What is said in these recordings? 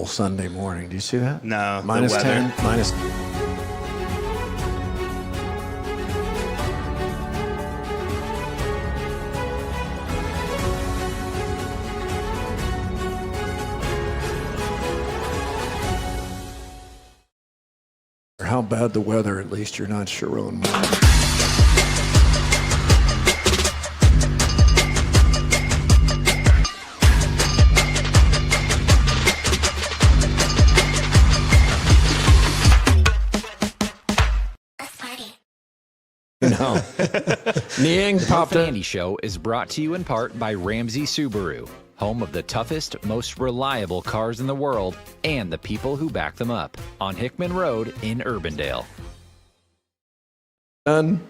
miserable Sunday morning. Do you see that? No. Minus 10, minus... How bad the weather, at least you're not Sharon. No. Niang popped Murph and Andy Show is brought to you in part by Ramsey Subaru, home of the toughest, most reliable cars in the world and the people who back them up, on Hickman Road in Urbandale. Done.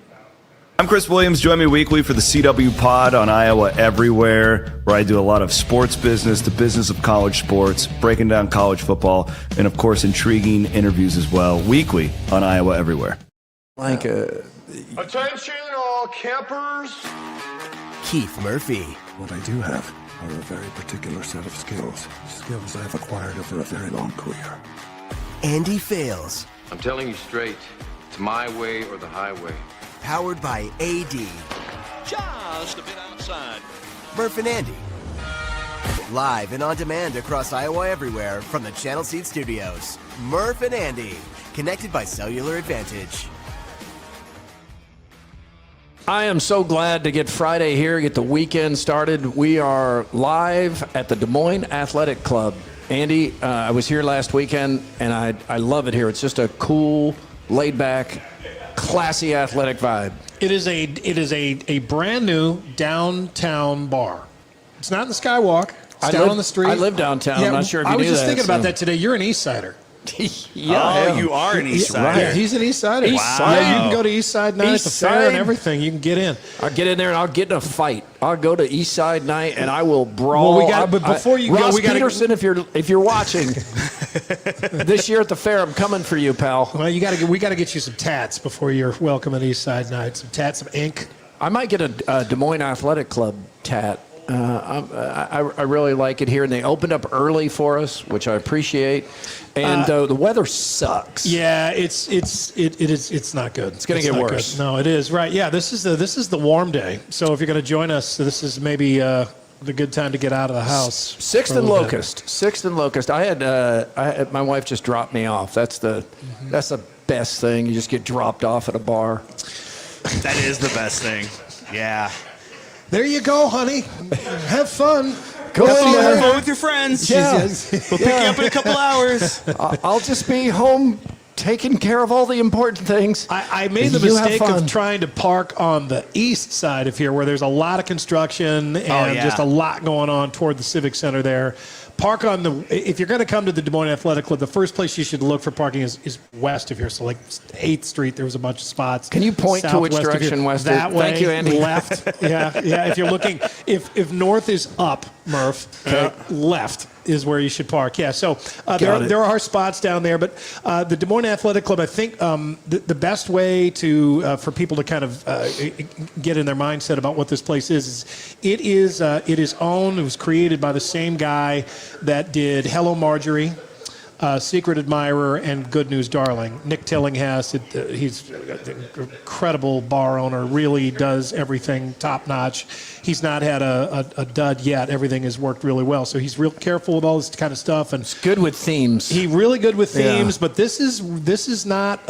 I'm Chris Williams. Join me weekly for the CW Pod on Iowa Everywhere, where I do a lot of sports business, the business of college sports, breaking down college football, and of course, intriguing interviews as well, weekly on Iowa Everywhere. Like Attention all campers. Keith Murphy. What I do have are a very particular set of skills I've acquired over a very long career. Andy Fales. I'm telling you straight, it's my way or the highway. Powered by AD. Just a bit outside. Murph and Andy. Live and on demand across Iowa Everywhere from the Channel Seed Studios. Murph and Andy. Connected by Cellular Advantage. I am so glad to get Friday here, get the weekend started. We are live at the Des Moines Athletic Club. Andy, I was here last weekend, and I love it here. It's just a cool, laid-back, classy athletic vibe. It is a brand new downtown bar. It's not in the Skywalk. It's down on the street. I live downtown. Yeah, I'm not sure if you I knew was just that, thinking about so. that today. You're an East Sider. Yeah, you are an East Sider. Yeah, he's an East Sider. Wow. Yeah, you can go to East Side night East at the fair Side. and everything. You can get in. I'll get in there and I'll get in a fight. I'll go to East Side night and I will brawl. Well, we got. But before you Ross go, we got Peterson, if you're watching this year at the fair, I'm coming for you, pal. Well, we got to get you some tats before you're welcome at East Side night. Some tats, some ink. I might get a Des Moines Athletic Club tat. I really like it here, and they opened up early for us, which I appreciate. And the weather sucks. Yeah, it's not good. It's going to get worse. Good. No, it is right. Yeah, this is the warm day. So if you're going to join us, this is maybe the good time to get out of the house. Sixth and Locust. I had my wife just dropped me off. That's the best thing. You just get dropped off at a bar. That is the best thing. Yeah. There you go, honey. Have fun. Go in there. Have fun with your friends. Yeah. We'll pick you up in a couple hours. I'll just be home taking care of all the important things. I made the mistake of trying to park on the east side of here where there's a lot of construction and just a lot going on toward the Civic Center there. Park on if you're going to come to the Des Moines Athletic Club, the first place you should look for parking is west of here. So like 8th Street, there was a bunch of spots. Can you point to which direction west? That way. Thank you, Andy. Left. Yeah. If you're looking, if north is up, Murph, left is where you should park. Yeah. So there are spots down there, but the Des Moines Athletic Club, I think the best way for people to kind of get in their mindset about what this place is it is owned. It was created by the same guy that did Hello Marjorie, Secret Admirer, and Good News Darling. Nick Tillinghast, he's an incredible bar owner, really does everything top notch. He's not had a dud yet. Everything has worked really well. So he's real careful with all this kind of stuff. And it's good with themes. He's really good with themes, but this is not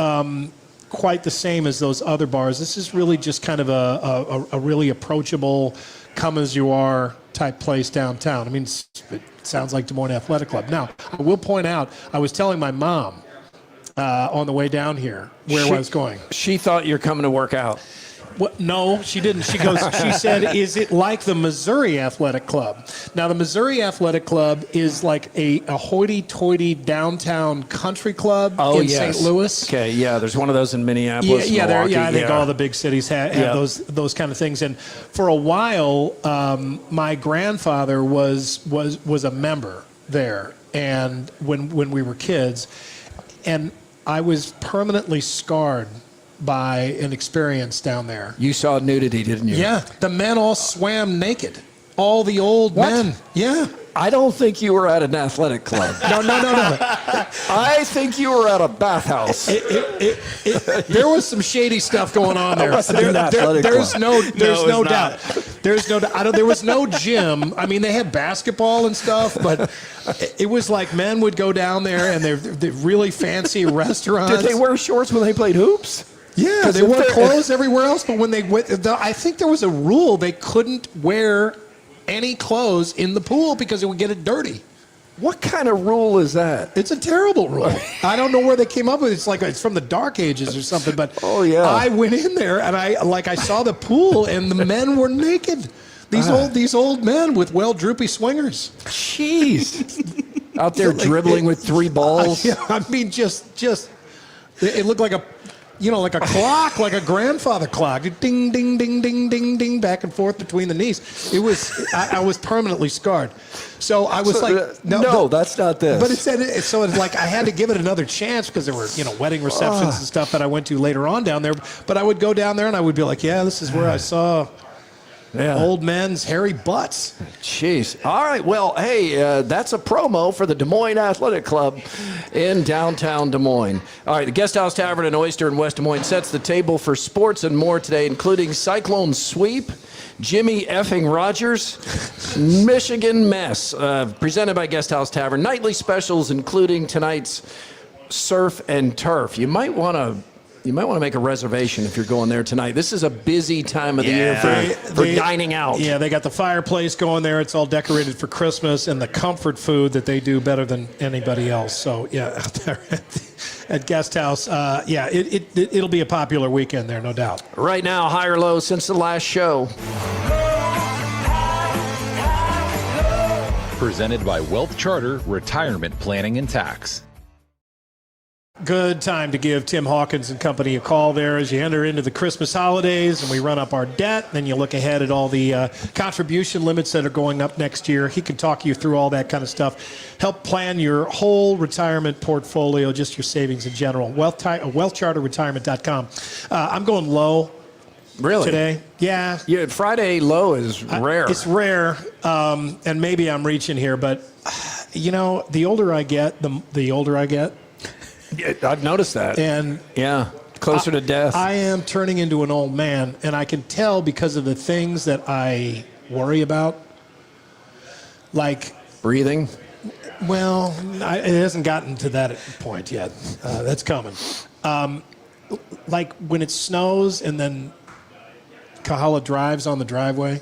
quite the same as those other bars. This is really just kind of a really approachable, come as you are type place downtown. I mean, it sounds like Des Moines Athletic Club. Now, I will point out, I was telling my mom on the way down here where I was going. She thought you're coming to work out. What? No, she didn't. She said, is it like the Missouri Athletic Club? Now, the Missouri Athletic Club is like a hoity-toity downtown country club in St. Louis. Okay, yeah, there's one of those in Minneapolis, Milwaukee. I think all the big cities have those kind of things. And for a while, my grandfather was a member there, and when we were kids, and I was permanently scarred by an experience down there. You saw nudity, didn't you? Yeah. The men all swam naked. All the old men. Yeah. I don't think you were at an athletic club. No. I think you were at a bathhouse. There was some shady stuff going on there. There's no doubt. There's no doubt. There was no gym. I mean, they had basketball and stuff, but it was like men would go down there and they're really fancy restaurants. Did they wear shorts when they played hoops? Yeah, they wore clothes everywhere else, but when they went, I think there was a rule they couldn't wear any clothes in the pool because it would get it dirty. What kind of rule is that? It's a terrible rule. I don't know where they came up with it. It's like it's from the Dark Ages or something. But oh yeah, I went in there and I saw the pool and the men were naked. These old men with droopy swingers. Jeez, out there dribbling with 3 balls. Yeah, I mean, just it looked like a. Like a clock, like a grandfather clock. Ding, ding, ding, ding, ding, ding, back and forth between the knees. It was, I was permanently scarred. So I was no, that's not this. But it's like I had to give it another chance because there were, wedding receptions and stuff that I went to later on down there. But I would go down there and I would be like, yeah, this is where I saw old men's hairy butts. Jeez. All right. Well, hey, that's a promo for the Des Moines Athletic Club in downtown Des Moines. All right. The Guest House Tavern and Oyster in West Des Moines sets the table for sports and more today, including Cyclone Sweep, Jimmy effing Rogers, Michigan Mess, presented by Guest House Tavern. Nightly specials, including tonight's Surf and Turf. You might want to make a reservation if you're going there tonight. This is a busy time of the year for dining out. Yeah, they got the fireplace going there. It's all decorated for Christmas and the comfort food that they do better than anybody else. So, yeah, out there at Guest House, it'll be a popular weekend there, no doubt. Right now, high or low since the last show. Presented by Wealth Charter Retirement Planning and Tax. Good time to give Tim Hawkins and company a call there as you enter into the Christmas holidays and we run up our debt. Then you look ahead at all the contribution limits that are going up next year. He can talk you through all that kind of stuff. Help plan your whole retirement portfolio, just your savings in general. WealthCharterRetirement.com. I'm going low. Really? Today? Yeah. Friday low is rare. It's rare, and maybe I'm reaching here, but, the older I get, the older I get. Yeah, I've noticed that. And closer to death. I am turning into an old man, and I can tell because of the things that I worry about, like breathing. Well, it hasn't gotten to that point yet. That's coming. Like when it snows and then Kahala drives on the driveway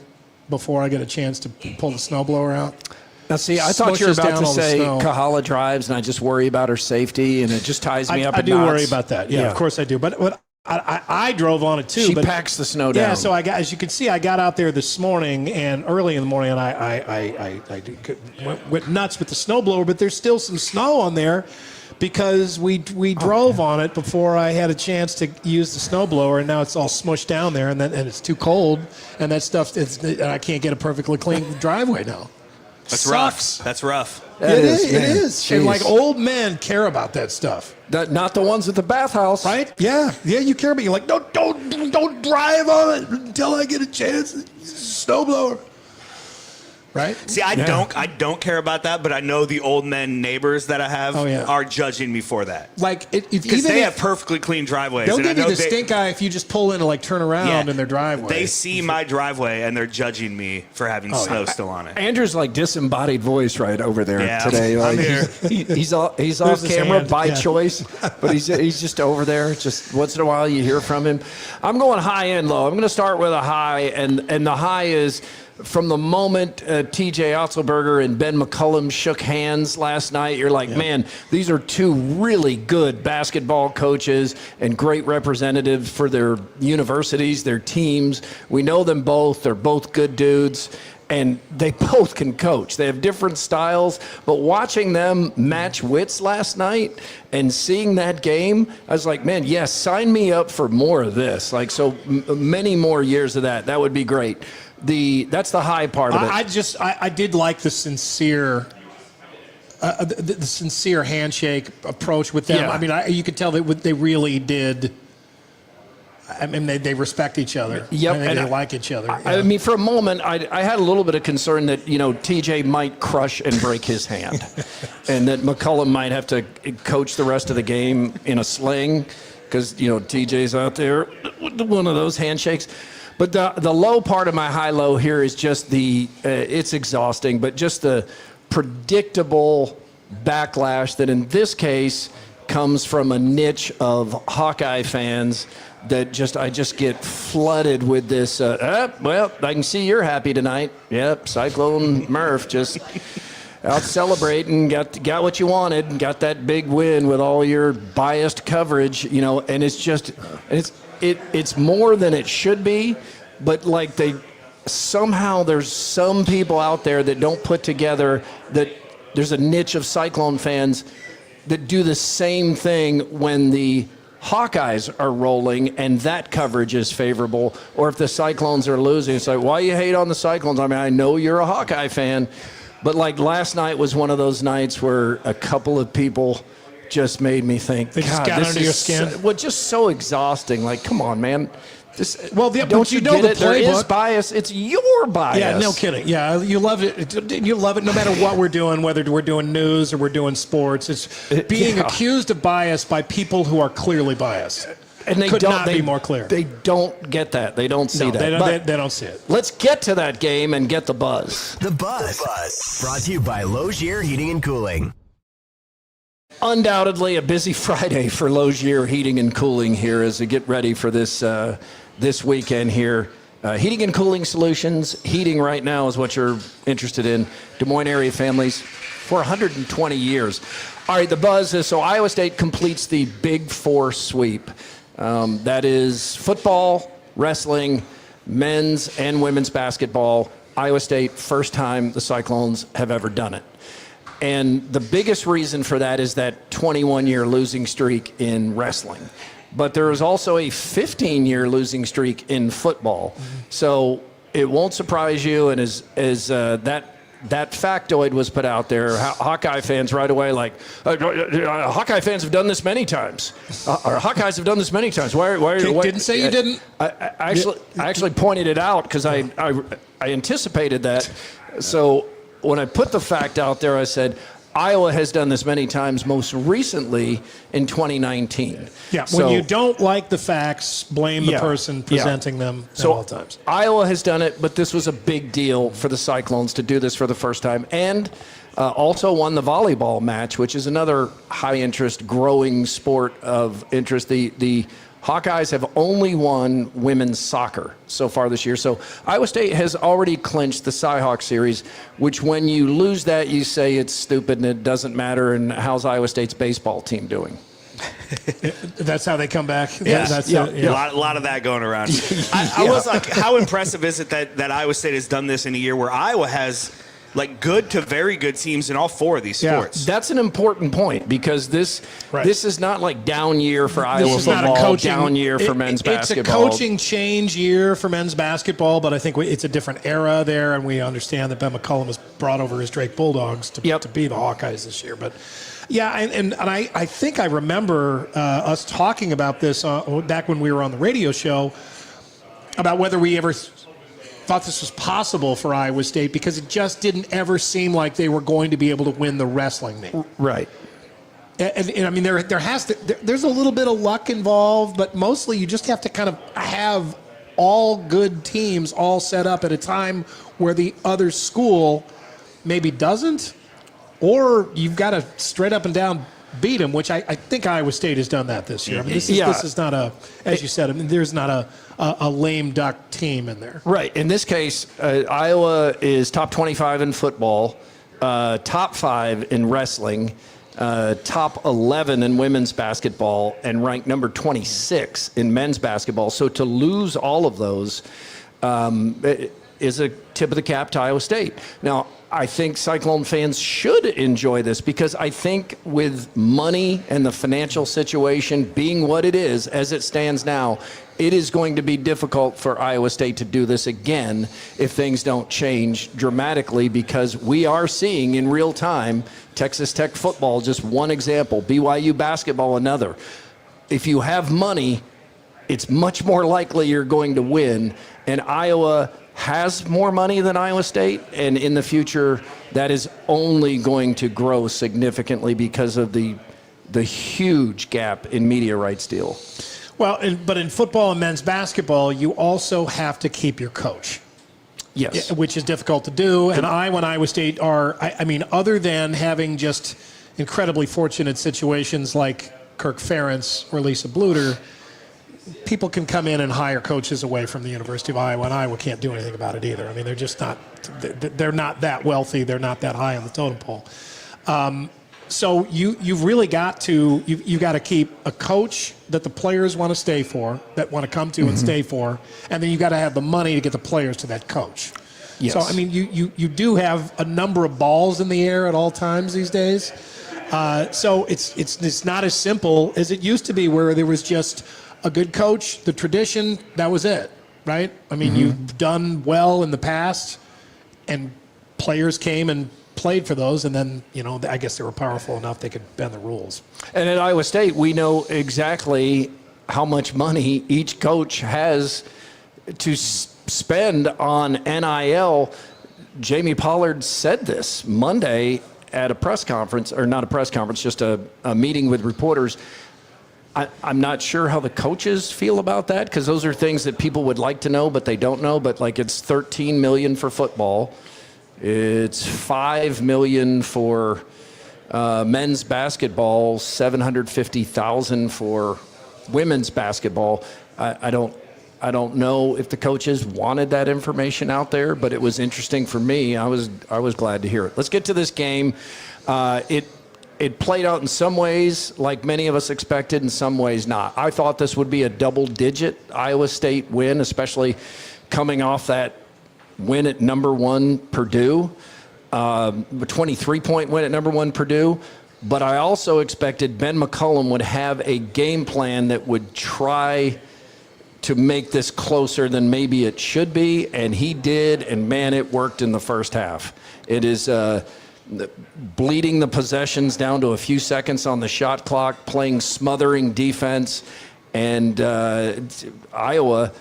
before I get a chance to pull the snowblower out. Now, see, I thought you were about to say Kahala drives, and I just worry about her safety, and it just ties me up. I do worry about that. Yeah, of course I do. But I drove on it too. She packs the snow down. Yeah, so as you can see, I got out there this morning and early in the morning, and I went nuts with the snowblower. But there's still some snow on there because we drove on it before I had a chance to use the snowblower, and now it's all smushed down there, and it's too cold, and that stuff. And I can't get a perfectly clean driveway now. That's rough. That's rough. It is. And like old men care about that stuff. Not the ones at the bathhouse, right? Yeah, you care about. You're like, don't drive on it until I get a chance. Snowblower. Right? See, I don't care about that, but I know the old men neighbors that I have are judging me for that. Like, because they have perfectly clean driveways. They'll give you the stink eye if you just pull in and turn around in their driveway. They see my driveway and they're judging me for having snow still on it. Andrew's like disembodied voice right over there today. I'm here. He's off camera by choice, but he's just over there. Just once in a while you hear from him. I'm going high and low. I'm going to start with a high, and the high is from the moment T.J. Otzelberger and Ben McCullum shook hands last night. You're like, man, these are two really good basketball coaches and great representatives for their universities, their teams. We know them both. They're both good dudes. And they both can coach. They have different styles, but watching them match wits last night and seeing that game, I was like, man, yes, sign me up for more of this. Like, so many more years of that. That would be great. That's the high part of it. I did like the sincere handshake approach with them. Yeah. I mean, you could tell that they really did. I mean, they respect each other. Yep, I think and they like each other. I mean, for a moment, I had a little bit of concern that, TJ might crush and break his hand, and that McCullum might have to coach the rest of the game in a sling because, TJ's out there with one of those handshakes. But the low part of my high-low here is just it's exhausting, but just the predictable backlash that in this case comes from a niche of Hawkeye fans that I just get flooded with this. Well, I can see you're happy tonight. Yep, Cyclone Murph just out celebrating, got what you wanted, got that big win with all your biased coverage, and it's more than it should be, but like somehow there's some people out there that don't put together that there's a niche of Cyclone fans that do the same thing when the Hawkeyes are rolling and that coverage is favorable, or if the Cyclones are losing, it's like, why you hate on the Cyclones? I mean, I know you're a Hawkeye fan, but like last night was one of those nights where a couple of people just made me think, they just got under your skin. Just so exhausting. Like, come on, man. Don't you know the playbook? There is bias. It's your bias. Yeah, no kidding. Yeah, you love it. You love it no matter what we're doing, whether we're doing news or we're doing sports. It's being accused of bias by people who are clearly biased. And they could don't not be more clear. They don't get that. They don't see that. They don't see it. Let's get to that game and get the buzz. The Buzz. Brought to you by Logier Heating and Cooling. Undoubtedly a busy Friday for Logier Heating and Cooling here as we get ready for this weekend here. Heating and cooling solutions. Heating right now is what you're interested in. Des Moines area families for 120 years. All right, the buzz is so Iowa State completes the Big Four sweep. That is football, wrestling, men's and women's basketball. Iowa State, first time the Cyclones have ever done it. And the biggest reason for that is that 21-year losing streak in wrestling. But there is also a 15-year losing streak in football. So it won't surprise you, and as that factoid was put out there, Hawkeye fans right away Hawkeye fans have done this many times. Or Hawkeyes have done this many times. Why didn't say you didn't? I actually pointed it out because I anticipated that. So when I put the fact out there, I said, Iowa has done this many times, most recently in 2019. Yeah, when you don't like the facts, blame the person presenting them at all times. Iowa has done it, but this was a big deal for the Cyclones to do this for the first time. And also won the volleyball match, which is another high-interest, growing sport of interest. The Hawkeyes have only won women's soccer so far this year. So Iowa State has already clinched the Cyhawk series, which when you lose that, you say it's stupid and it doesn't matter. And how's Iowa State's baseball team doing? That's how they come back. Yeah, a lot of that going around. I was like, how impressive is it that Iowa State has done this in a year where Iowa has good to very good teams in all four of these sports? That's an important point because this is not like down year for Iowa football, down year for men's basketball. It's a coaching change year for men's basketball, but I think it's a different era there, and we understand that Ben McCullum has brought over his Drake Bulldogs to be the Hawkeyes this year. But yeah, and I think I remember us talking about this back when we were on the radio show about whether we ever thought this was possible for Iowa State because it just didn't ever seem like they were going to be able to win the wrestling meet. Right. And I mean, there's a little bit of luck involved, but mostly you just have to kind of have all good teams all set up at a time where the other school maybe doesn't, or you've got to straight up and down beat them, which I think Iowa State has done that this year. I mean, this is not as you said, I mean, there's not a lame duck team in there. Right. In this case, Iowa is top 25 in football, top 5 in wrestling, top 11 in women's basketball, and ranked number 26 in men's basketball. So to lose all of those is a tip of the cap to Iowa State. Now, I think Cyclone fans should enjoy this because I think with money and the financial situation being what it is as it stands now, it is going to be difficult for Iowa State to do this again if things don't change dramatically because we are seeing in real time Texas Tech football, just one example, BYU basketball, another. If you have money it's much more likely you're going to win. And Iowa has more money than Iowa State, and in the future, that is only going to grow significantly because of the huge gap in media rights deal. Well, but in football and men's basketball, you also have to keep your coach. Yes. Which is difficult to do. And Iowa and Iowa State are, I mean, other than having just incredibly fortunate situations like Kirk Ferentz or Lisa Bluter, people can come in and hire coaches away from the University of Iowa, and Iowa can't do anything about it either. I mean, they're just not, they're not that wealthy. They're not that high on the totem pole. So you've really got to, you've got to keep a coach that the players want to stay for, that want to come to and stay for, and then you've got to have the money to get the players to that coach. Yes. So, I mean, you do have a number of balls in the air at all times these days. So it's not as simple as it used to be, where there was just a good coach, the tradition, that was it, right? I mean, you've done well in the past, and players came and played for those, and then, you know, I guess they were powerful enough they could bend the rules. And at Iowa State, we know exactly how much money each coach has to spend on NIL. Jamie Pollard said this Monday at a press conference, or not a press conference, just a meeting with reporters. I'm not sure how the coaches feel about that, because those are things that people would like to know, but they don't know. But like, it's $13 million for football. It's $5 million for men's basketball, $750,000 for women's basketball. I don't know if the coaches wanted that information out there, but it was interesting for me. I was glad to hear it. Let's get to this game. It played out in some ways like many of us expected, in some ways not. I thought this would be a double-digit Iowa State win, especially coming off that win at number 1 Purdue, a 23-point win at number 1 Purdue. But I also expected Ben McCollum would have a game plan that would try to make this closer than maybe it should be, and he did, and man, it worked in the first half. It is bleeding the possessions down to a few seconds on the shot clock, playing smothering defense, and Iowa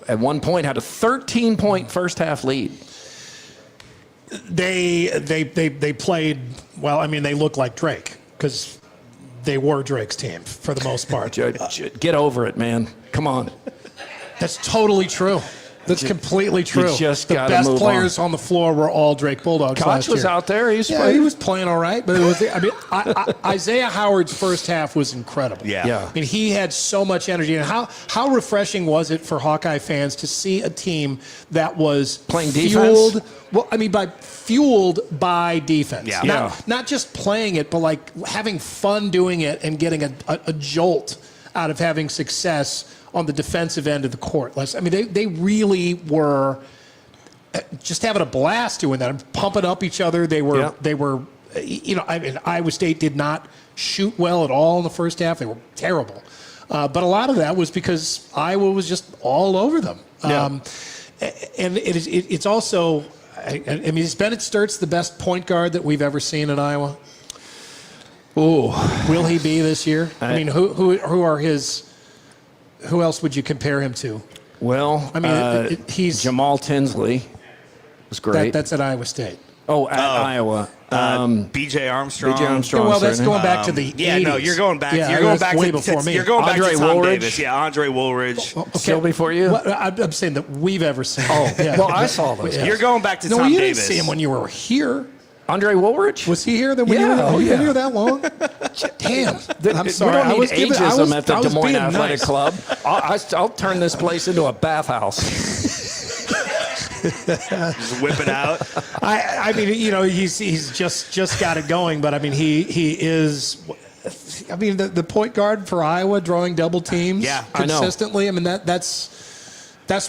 at one point had a 13-point first half lead. They played well. I mean, they looked like Drake, because they were Drake's team for the most part. Get over it, man. Come on. That's totally true. That's completely true. You just the gotta best move players on the floor were all Drake Bulldogs Koch last year. was out there. He was playing all right, but it was. I mean, Isaiah Howard's first half was incredible. Yeah. I mean, he had so much energy, and how refreshing was it for Hawkeye fans to see a team that was playing fueled, defense? Well, I mean, fueled by defense. Yeah. Not just playing it, but like having fun doing it and getting a jolt out of having success on the defensive end of the court. I mean, they really were just having a blast doing that and pumping up each other. They were, you know, I mean, Iowa State did not shoot well at all in the first half. They were terrible. But a lot of that was because Iowa was just all over them. And it's also, I mean, is Bennett Sturtz the best point guard that we've ever seen in Iowa? Oh, will he be this year? I mean, who are his? Who else would you compare him to? Well, I mean, he's Jamal Tinsley was great. That's at Iowa State. Iowa. B.J. Armstrong. B.J. Armstrong. Yeah, well, that's going back to the 80s. No, you're going back. Yeah, you're going back way to before me. You're going back Andre to Tom Woolridge. Davis. Yeah, Andre Woolridge. Okay. Still before you? Well, I'm saying that we've ever seen. Well, I saw those. Yeah. You're going back to No, Tom you Davis. didn't see him when you were here. Andre Woolridge? Was he here? Then when Yeah, you were yeah. here that long? Damn. I'm sorry. We don't need ageism at the Des Moines being Athletic nice. Club. I'll turn this place into a bathhouse. Just whip it out. I mean, you know, he's just got it going, but I mean, he is. I mean, the point guard for Iowa, drawing double teams consistently. I mean, that's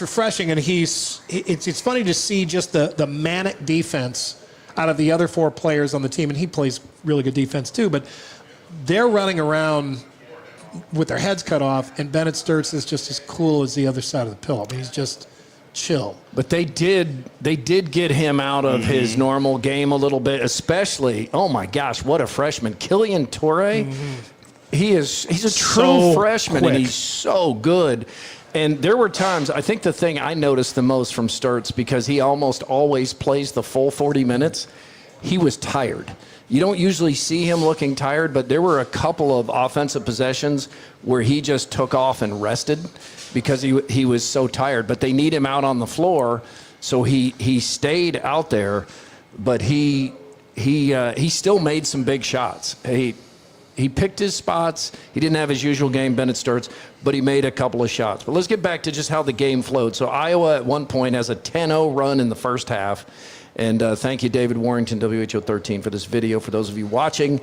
refreshing, and it's funny to see just the manic defense out of the other 4 players on the team, and he plays really good defense too. But they're running around with their heads cut off, and Bennett Sturtz is just as cool as the other side of the pillow. I mean, he's just chill. But they did get him out of his normal game a little bit, especially, oh my gosh, what a freshman. Killian Toure He's a true freshman, quick. and he's so good. And there were times, I think the thing I noticed the most from Sturts, because he almost always plays the full 40 minutes, he was tired. You don't usually see him looking tired, but there were a couple of offensive possessions where he just took off and rested because he was so tired. But they need him out on the floor, so he stayed out there, but he still made some big shots. He picked his spots. He didn't have his usual game, Bennett Sturts, but he made a couple of shots. But let's get back to just how the game flowed. So Iowa at one point has a 10-0 run in the first half. And thank you, David Warrington, WHO 13, for this video, for those of you watching.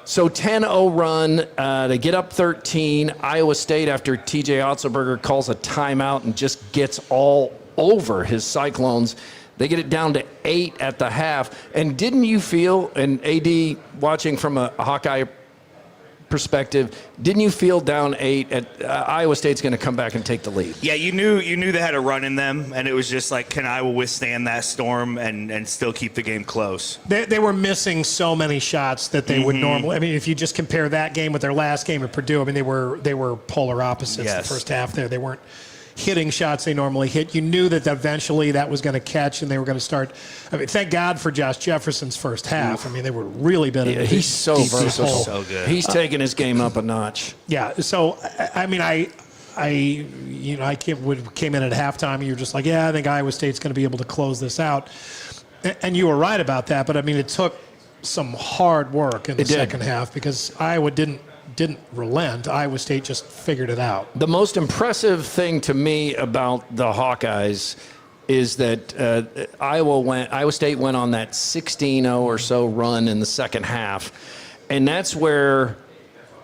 So 10-0 run. They get up 13. Iowa State, after T.J. Otzelberger calls a timeout and just gets all over his Cyclones, they get it down to 8 at the half. And didn't you feel, and AD, watching from a Hawkeye perspective, didn't you feel down 8 at Iowa State's going to come back and take the lead? Yeah, you knew they had a run in them, and it was just like, can Iowa withstand that storm and still keep the game close? They were missing so many shots that they would normally. I mean, if you just compare that game with their last game at Purdue, I mean, they were polar opposites. Yes. The first half there. They weren't hitting shots they normally hit. You knew that eventually that was going to catch, and they were going to start. I mean, thank God for Josh Jefferson's first half. I mean, they were really been. Yeah, he's so versatile. So good. He's taking his game up a notch. Yeah. So I mean, I came in at halftime, and you're just like, yeah, I think Iowa State's going to be able to close this out, and you were right about that. But I mean, it took some hard work in the second half because Iowa didn't relent. Iowa State just figured it out. The most impressive thing to me about the Hawkeyes is that Iowa State went on that 16-0 or so run in the second half, and that's where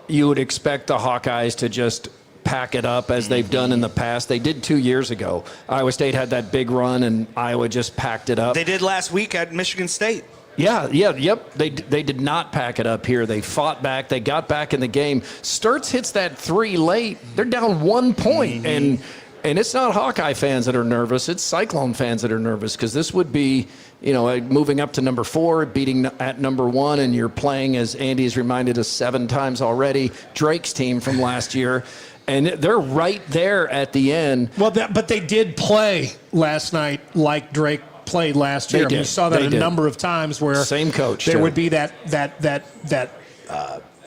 you would expect the Hawkeyes to just pack it up as they've done in the past. They did 2 years ago. Iowa State had that big run, and Iowa just packed it up. They did last week at Michigan State. Yep. They did not pack it up here. They fought back. They got back in the game. Sturts hits that 3 late. They're down 1 point, and it's not Hawkeye fans that are nervous. It's Cyclone fans that are nervous because this would be, moving up to number 4, beating at number 1, and you're playing, as Andy has reminded us 7 times already, Drake's team from last year. And they're right there at the end. Well, but they did play last night like Drake played last year. I mean, you saw that a number of times where same coach there would be that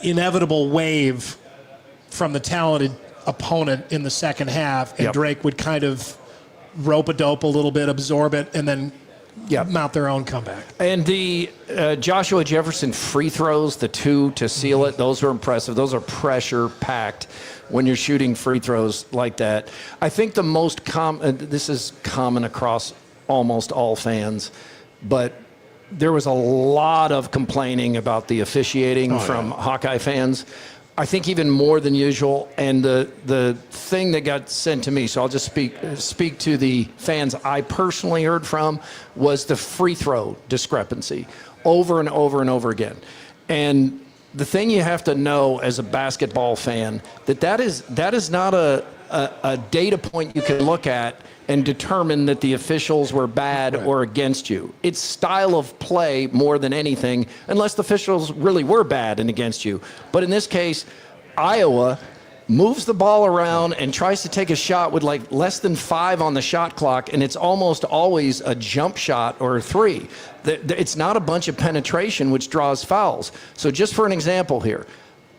inevitable wave from the talented opponent in the second half, and Drake would kind of rope-a-dope a little bit, absorb it, and then mount their own comeback. And the Joshua Jefferson free throws, the 2 to seal it, those are impressive. Those are pressure-packed when you're shooting free throws like that. I think the most this is common across almost all fans, but there was a lot of complaining about the officiating from Hawkeye fans. I think even more than usual. And the thing that got sent to me, so I'll just speak to the fans I personally heard from, was the free throw discrepancy over and over and over again. And the thing you have to know as a basketball fan, that is not a data point you can look at and determine that the officials were bad or against you. It's style of play more than anything, unless the officials really were bad and against you. But in this case, Iowa moves the ball around and tries to take a shot with like less than 5 on the shot clock, and it's almost always a jump shot or a 3. It's not a bunch of penetration, which draws fouls. So just for an example here,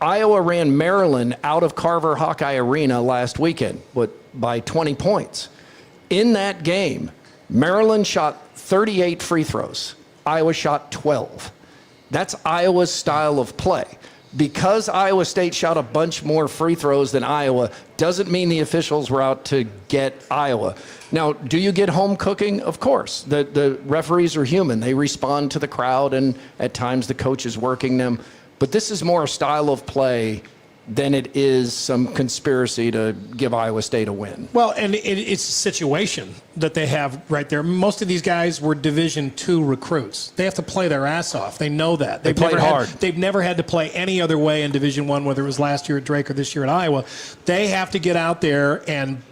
Iowa ran Maryland out of Carver Hawkeye Arena last weekend by 20 points. In that game, Maryland shot 38 free throws. Iowa shot 12. That's Iowa's style of play. Because Iowa State shot a bunch more free throws than Iowa doesn't mean the officials were out to get Iowa. Now, do you get home cooking? Of course. The referees are human. They respond to the crowd, and at times the coach is working them. But this is more a style of play than it is some conspiracy to give Iowa State a win. Well, and it's a situation that they have right there. Most of these guys were Division II recruits. They have to play their ass off. They know that. They played hard. They've never had to play any other way in Division I, whether it was last year at Drake or this year at Iowa. They have to get out there and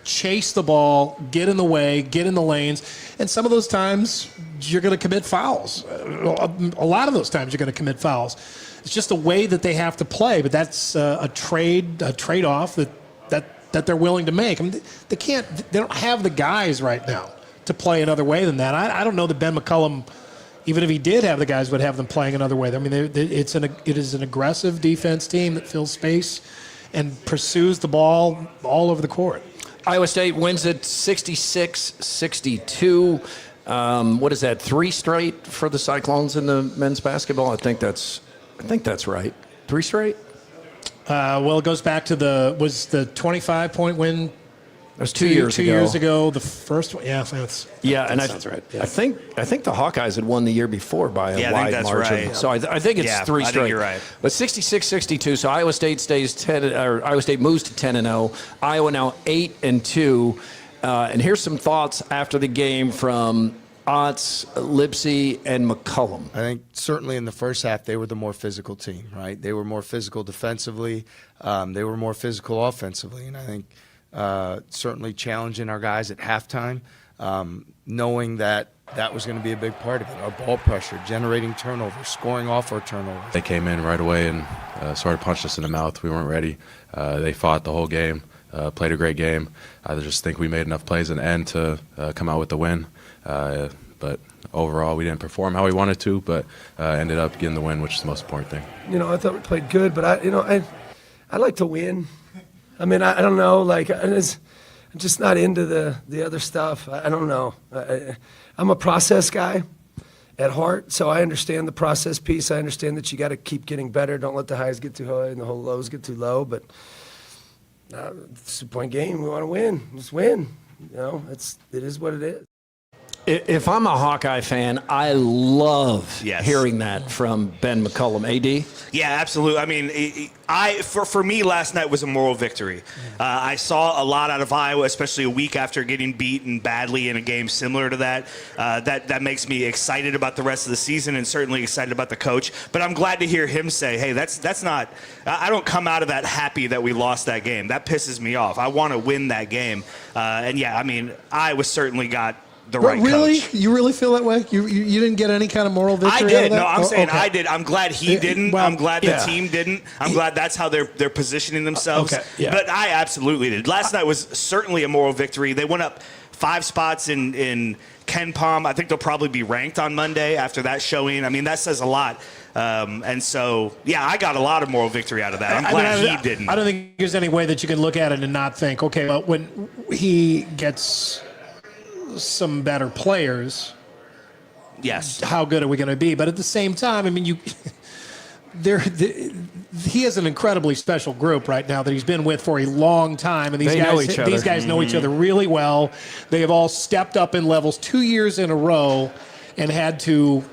chase the ball, get in the way, get in the lanes. And some of those times, you're going to commit fouls. A lot of those times, you're going to commit fouls. It's just the way that they have to play. But that's a trade-off that they're willing to make. I mean, they don't have the guys right now to play another way than that. I don't know that Ben McCollum, even if he did have the guys, would have them playing another way. I mean, it is an aggressive defense team that fills space and pursues the ball all over the court. Iowa State wins it 66-62. What is that? 3 straight for the Cyclones in the men's basketball? I think that's right. 3 straight? Well, it goes back to the 25-point win. That was 2 years ago. 2 years ago, the first one. Yeah, that sounds right. Yeah. I think the Hawkeyes had won the year before by a wide that's margin. right. So I think it's 3 straight. I think you're right. But 66-62. So Iowa State Iowa State moves to 10-0. Iowa now 8-2. And here's some thoughts after the game from Tots, Lipsey, and McCollum. I think certainly in the first half they were the more physical team, right? They were more physical defensively. They were more physical offensively. And I think certainly challenging our guys at halftime, knowing that was going to be a big part of it. Our ball pressure, generating turnovers, scoring off our turnovers. They came in right away and sort of punched us in the mouth. We weren't ready. They fought the whole game, played a great game. I just think we made enough plays in the end to come out with the win. But overall, we didn't perform how we wanted to, but ended up getting the win, which is the most important thing. I thought we played good, but I like to win. I mean, I don't know, like, I'm just not into the other stuff. I don't know. I'm a process guy at heart, so I understand the process piece. I understand that you got to keep getting better. Don't let the highs get too high and the whole lows get too low, but it's a point game. We want to win. Just win. It is what it is. If I'm a Hawkeye fan, I love hearing that from Ben McCollum. AD? Yeah, absolutely. I mean, for me, last night was a moral victory. I saw a lot out of Iowa, especially a week after getting beaten badly in a game similar to that. That makes me excited about the rest of the season and certainly excited about the coach. But I'm glad to hear him say, hey, that's not – I don't come out of that happy that we lost that game. That pisses me off. I want to win that game. And, yeah, I mean, Iowa certainly got – really? Coach. You really feel that way? You didn't get any kind of moral victory I did. out of that? No, I'm saying okay. I did. I'm glad he didn't. Well, I'm glad the team didn't. I'm glad that's how they're positioning themselves. Okay, yeah. But I absolutely did. Last night was certainly a moral victory. They went up 5 spots in Ken Palm. I think they'll probably be ranked on Monday after that showing. I mean, that says a lot. And so, yeah, I got a lot of moral victory out of that. I'm glad he didn't. I don't think there's any way that you can look at it and not think, okay, well, when he gets some better players, yes, how good are we going to be? But at the same time, I mean, he has an incredibly special group right now that he's been with for a long time, and these guys know each other really well. They have all stepped up in levels 2 years in a row and had to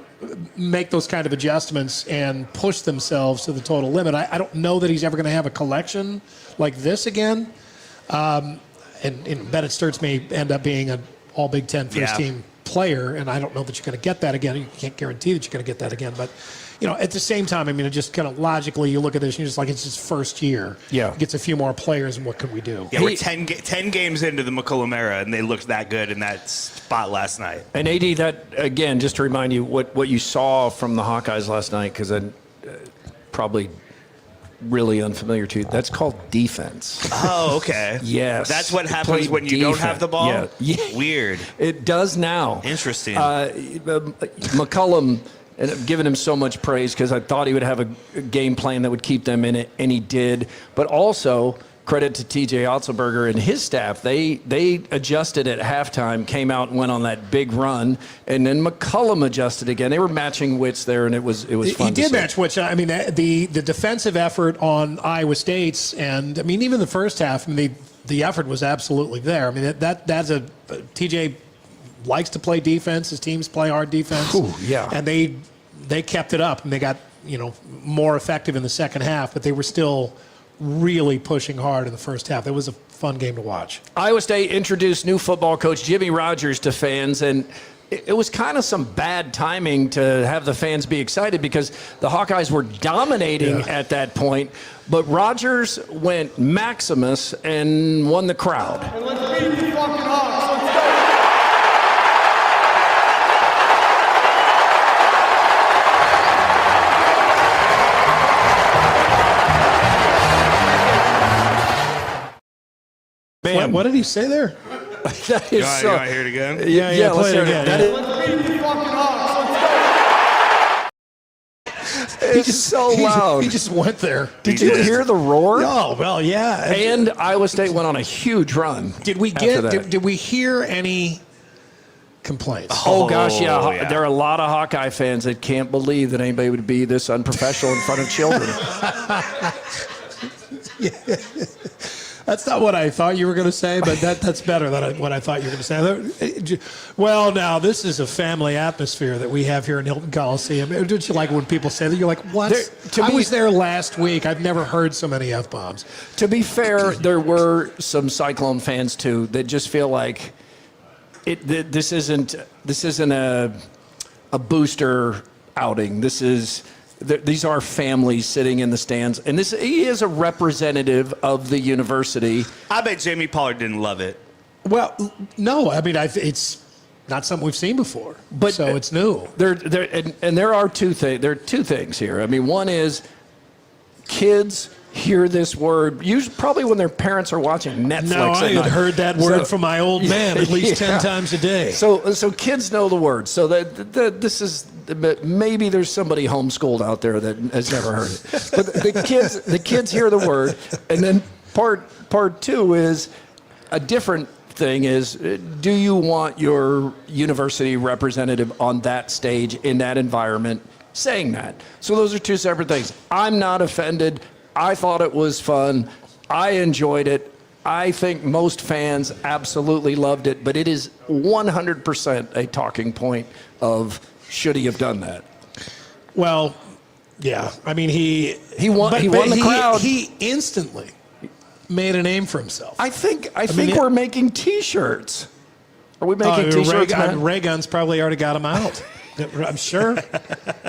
make those kind of adjustments and push themselves to the total limit. I don't know that he's ever going to have a collection like this again. And Bennett Sturtz may end up being an all Big Ten first-team player, and I don't know that you're going to get that again. You can't guarantee that you're going to get that again. But, at the same time, I mean, it just kind of logically, you look at this and you're just like, it's his first year. Yeah. He gets a few more players, and what can we do? Yeah, we're 10 games into the McCollum era, and they looked that good in that spot last night. And AD, that, again, just to remind you what you saw from the Hawkeyes last night, because I probably – really unfamiliar to you. That's called defense. Oh, okay. Yes. That's what happens when you don't have the ball? Yeah. Weird. It does now. Interesting. McCollum, and I've given him so much praise because I thought he would have a game plan that would keep them in it, and he did. But also, credit to TJ Otzelberger and his staff. They adjusted at halftime, came out and went on that big run, and then McCollum adjusted again. They were matching wits there, and it was fun. He did match wits. I mean, the defensive effort on Iowa State's, and I mean, even the first half, I mean, the effort was absolutely there. I mean, that's a TJ likes to play defense. His teams play hard defense. Ooh, yeah. And they kept it up, and they got more effective in the second half, but they were still really pushing hard in the first half. It was a fun game to watch. Iowa State introduced new football coach Jimmy Rogers to fans, and it was kind of some bad timing to have the fans be excited because the Hawkeyes were dominating at that point, but Rogers went Maximus and won the crowd. And let's beat the fucking Hawks. Let's go. Bam. What did he say there? That You is want to hear it again? Yeah, play it again. That Let's beat the fucking Hawks. Let's go. is so loud. He just went there. Did you hear the roar? Oh, well, yeah. And Iowa State went on a huge run. Did we did we hear any complaints? Oh gosh, yeah. There are a lot of Hawkeye fans that can't believe that anybody would be this unprofessional in front of children. That's not what I thought you were going to say, but that's better than what I thought you were going to say. Well, now, this is a family atmosphere that we have here in Hilton Coliseum. Don't you like when people say that? You're like, what? I was there last week. I've never heard so many F-bombs. To be fair, there were some Cyclone fans, too, that just feel like this isn't a booster outing. These are families sitting in the stands, and he is a representative of the university. I bet Jamie Pollard didn't love it. Well, no, I mean, it's not something we've seen before, so it's new. There are two things here. I mean, one is kids hear this word usually probably when their parents are watching Netflix. No, I had heard that word from my old man at least 10 times a day. So kids know the word. So this is maybe there's somebody homeschooled out there that has never heard it. But the kids hear the word, and then part two is a different thing is, do you want your university representative on that stage in that environment saying that? So those are two separate things. I'm not offended. I thought it was fun. I enjoyed it. I think most fans absolutely loved it, but it is 100% a talking point of should he have done that? Well, yeah. I mean, he won the crowd. He instantly made a name for himself. I think we're making T-shirts. Are we making T-shirts? Ray Gun's probably already got them out. I'm sure.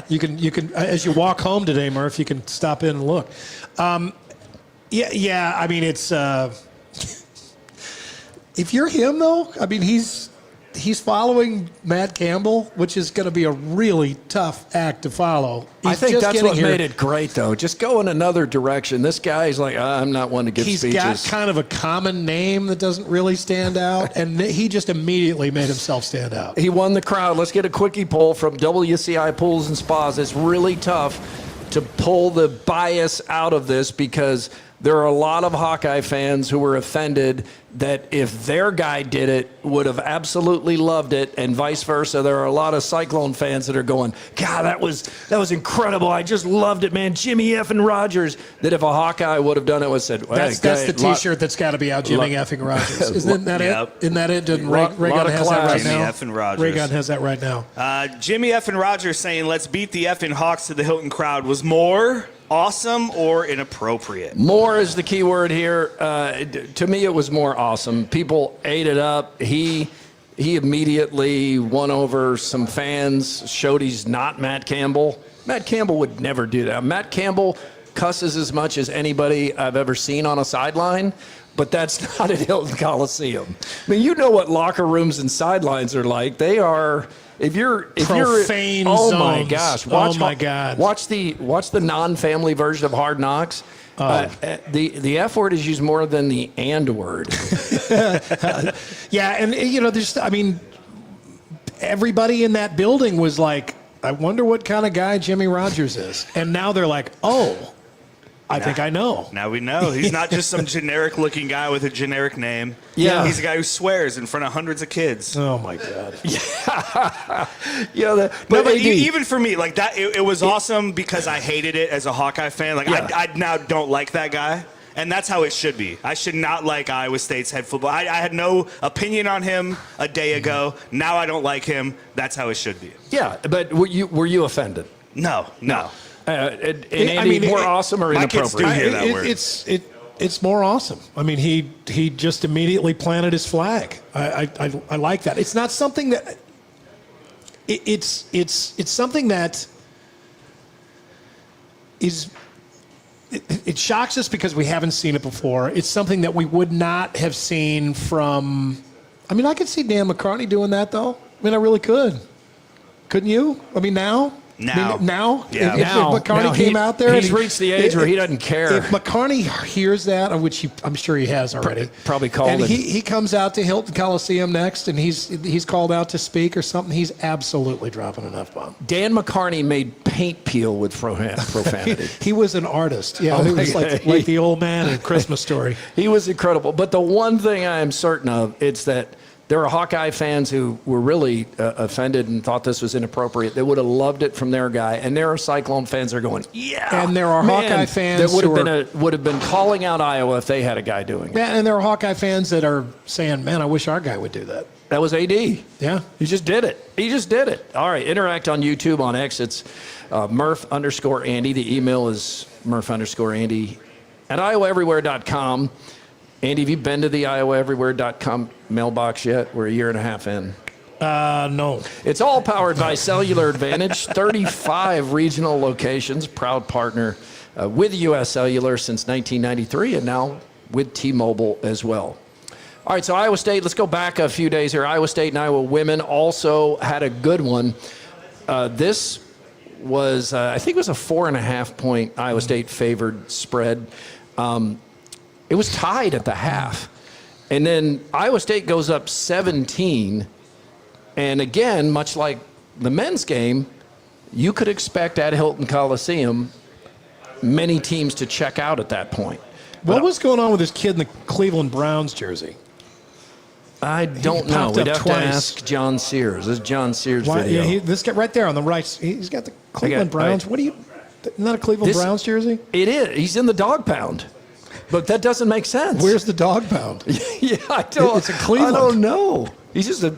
You can as you walk home today, Murph, you can stop in and look. Yeah. I mean, it's if you're him though. I mean, he's following Matt Campbell, which is going to be a really tough act to follow. I think that's what made it great, though. Just go in another direction. This guy's like, I'm not one to give speeches. He's got kind of a common name that doesn't really stand out, and he just immediately made himself stand out. He won the crowd. Let's get a quickie poll from WCI Pools and Spas. It's really tough to pull the bias out of this because there are a lot of Hawkeye fans who were offended that if their guy did it, would have absolutely loved it, and vice versa. There are a lot of Cyclone fans that are going, God, that was incredible. I just loved it, man. Jimmy effing Rogers. That if a Hawkeye would have done it, would have said, that's the T-shirt that's got to be out, Jimmy effing Rogers. Isn't that it? Isn't that it? Ray Gun has that right now. Jimmy effing Rogers. Ray Gun has that right now. Jimmy effing Rogers saying, let's beat the effing Hawks to the Hilton crowd was more awesome or inappropriate? More is the key word here. To me, it was more awesome. People ate it up. He immediately won over some fans, showed he's not Matt Campbell. Matt Campbell would never do that. Matt Campbell cusses as much as anybody I've ever seen on a sideline, but that's not at Hilton Coliseum. I mean, you know what locker rooms and sidelines are like. They are... If you're profane oh zones. My gosh! Oh my God! Watch the non-family version of Hard Knocks. The F word is used more than the and word. Yeah, and everybody in that building was like, I wonder what kind of guy Jimmy Rogers is, and now they're like, oh. I think I know. Now we know. He's not just some generic-looking guy with a generic name. Yeah. He's a guy who swears in front of hundreds of kids. Oh, my God. Yeah. But even for me, like that, it was awesome because I hated it as a Hawkeye fan. Like I now don't like that guy. And that's how it should be. I should not like Iowa State's head football. I had no opinion on him a day ago. Now I don't like him. That's how it should be. Yeah, but were you offended? No. Andy, more awesome or inappropriate? My kids do hear that word. It's more awesome. I mean, he just immediately planted his flag. I like that. It's not something that. It's something that is. It shocks us because we haven't seen it before. It's something that we would not have seen from. I mean, I could see Dan McCartney doing that, though. I mean, I really could. Couldn't you? I mean, now. Now. If Now McCarney came out there, he's reached the age where he doesn't care. If McCarney hears that, of which I'm sure he has already, probably called and him. he comes out to Hilton Coliseum next, and he's called out to speak or something, he's absolutely dropping an F-bomb. Dan McCarney made paint peel with profanity. He was an artist. Yeah, he was like the old man in Christmas Story. He was incredible. But the one thing I am certain of, it's that there are Hawkeye fans who were really offended and thought this was inappropriate. They would have loved it from their guy. And there are Cyclone fans that are going, yeah. And there are Hawkeye fans that would have been calling out Iowa if they had a guy doing it. Yeah, and there are Hawkeye fans that are saying, man, I wish our guy would do that. That was AD. Yeah. He just did it. All right, interact on YouTube, on X. It's Murph_Andy. The email is Murph_Andy at iowaeverywhere.com. Andy, have you been to the iowaeverywhere.com mailbox yet? We're a year and a half in. No. It's all powered by Cellular Advantage. 35 regional locations, proud partner with U.S. Cellular since 1993, and now with T-Mobile as well. All right, so Iowa State, let's go back a few days here. Iowa State and Iowa women also had a good one. This was, I think it was a 4.5-point Iowa State favored spread. It was tied at the half. And then Iowa State goes up 17. And again, much like the men's game, you could expect at Hilton Coliseum many teams to check out at that point. What was going on with this kid in the Cleveland Browns jersey? I don't know. We'd have to ask John Sears. This is John Sears' video. Yeah, this guy right there on the right, he's got the Cleveland Browns. Not a Cleveland Browns jersey? It is. He's in the dog pound. But that doesn't make sense. Where's the dog pound? Yeah, I don't. It's in Cleveland. I don't know. He's a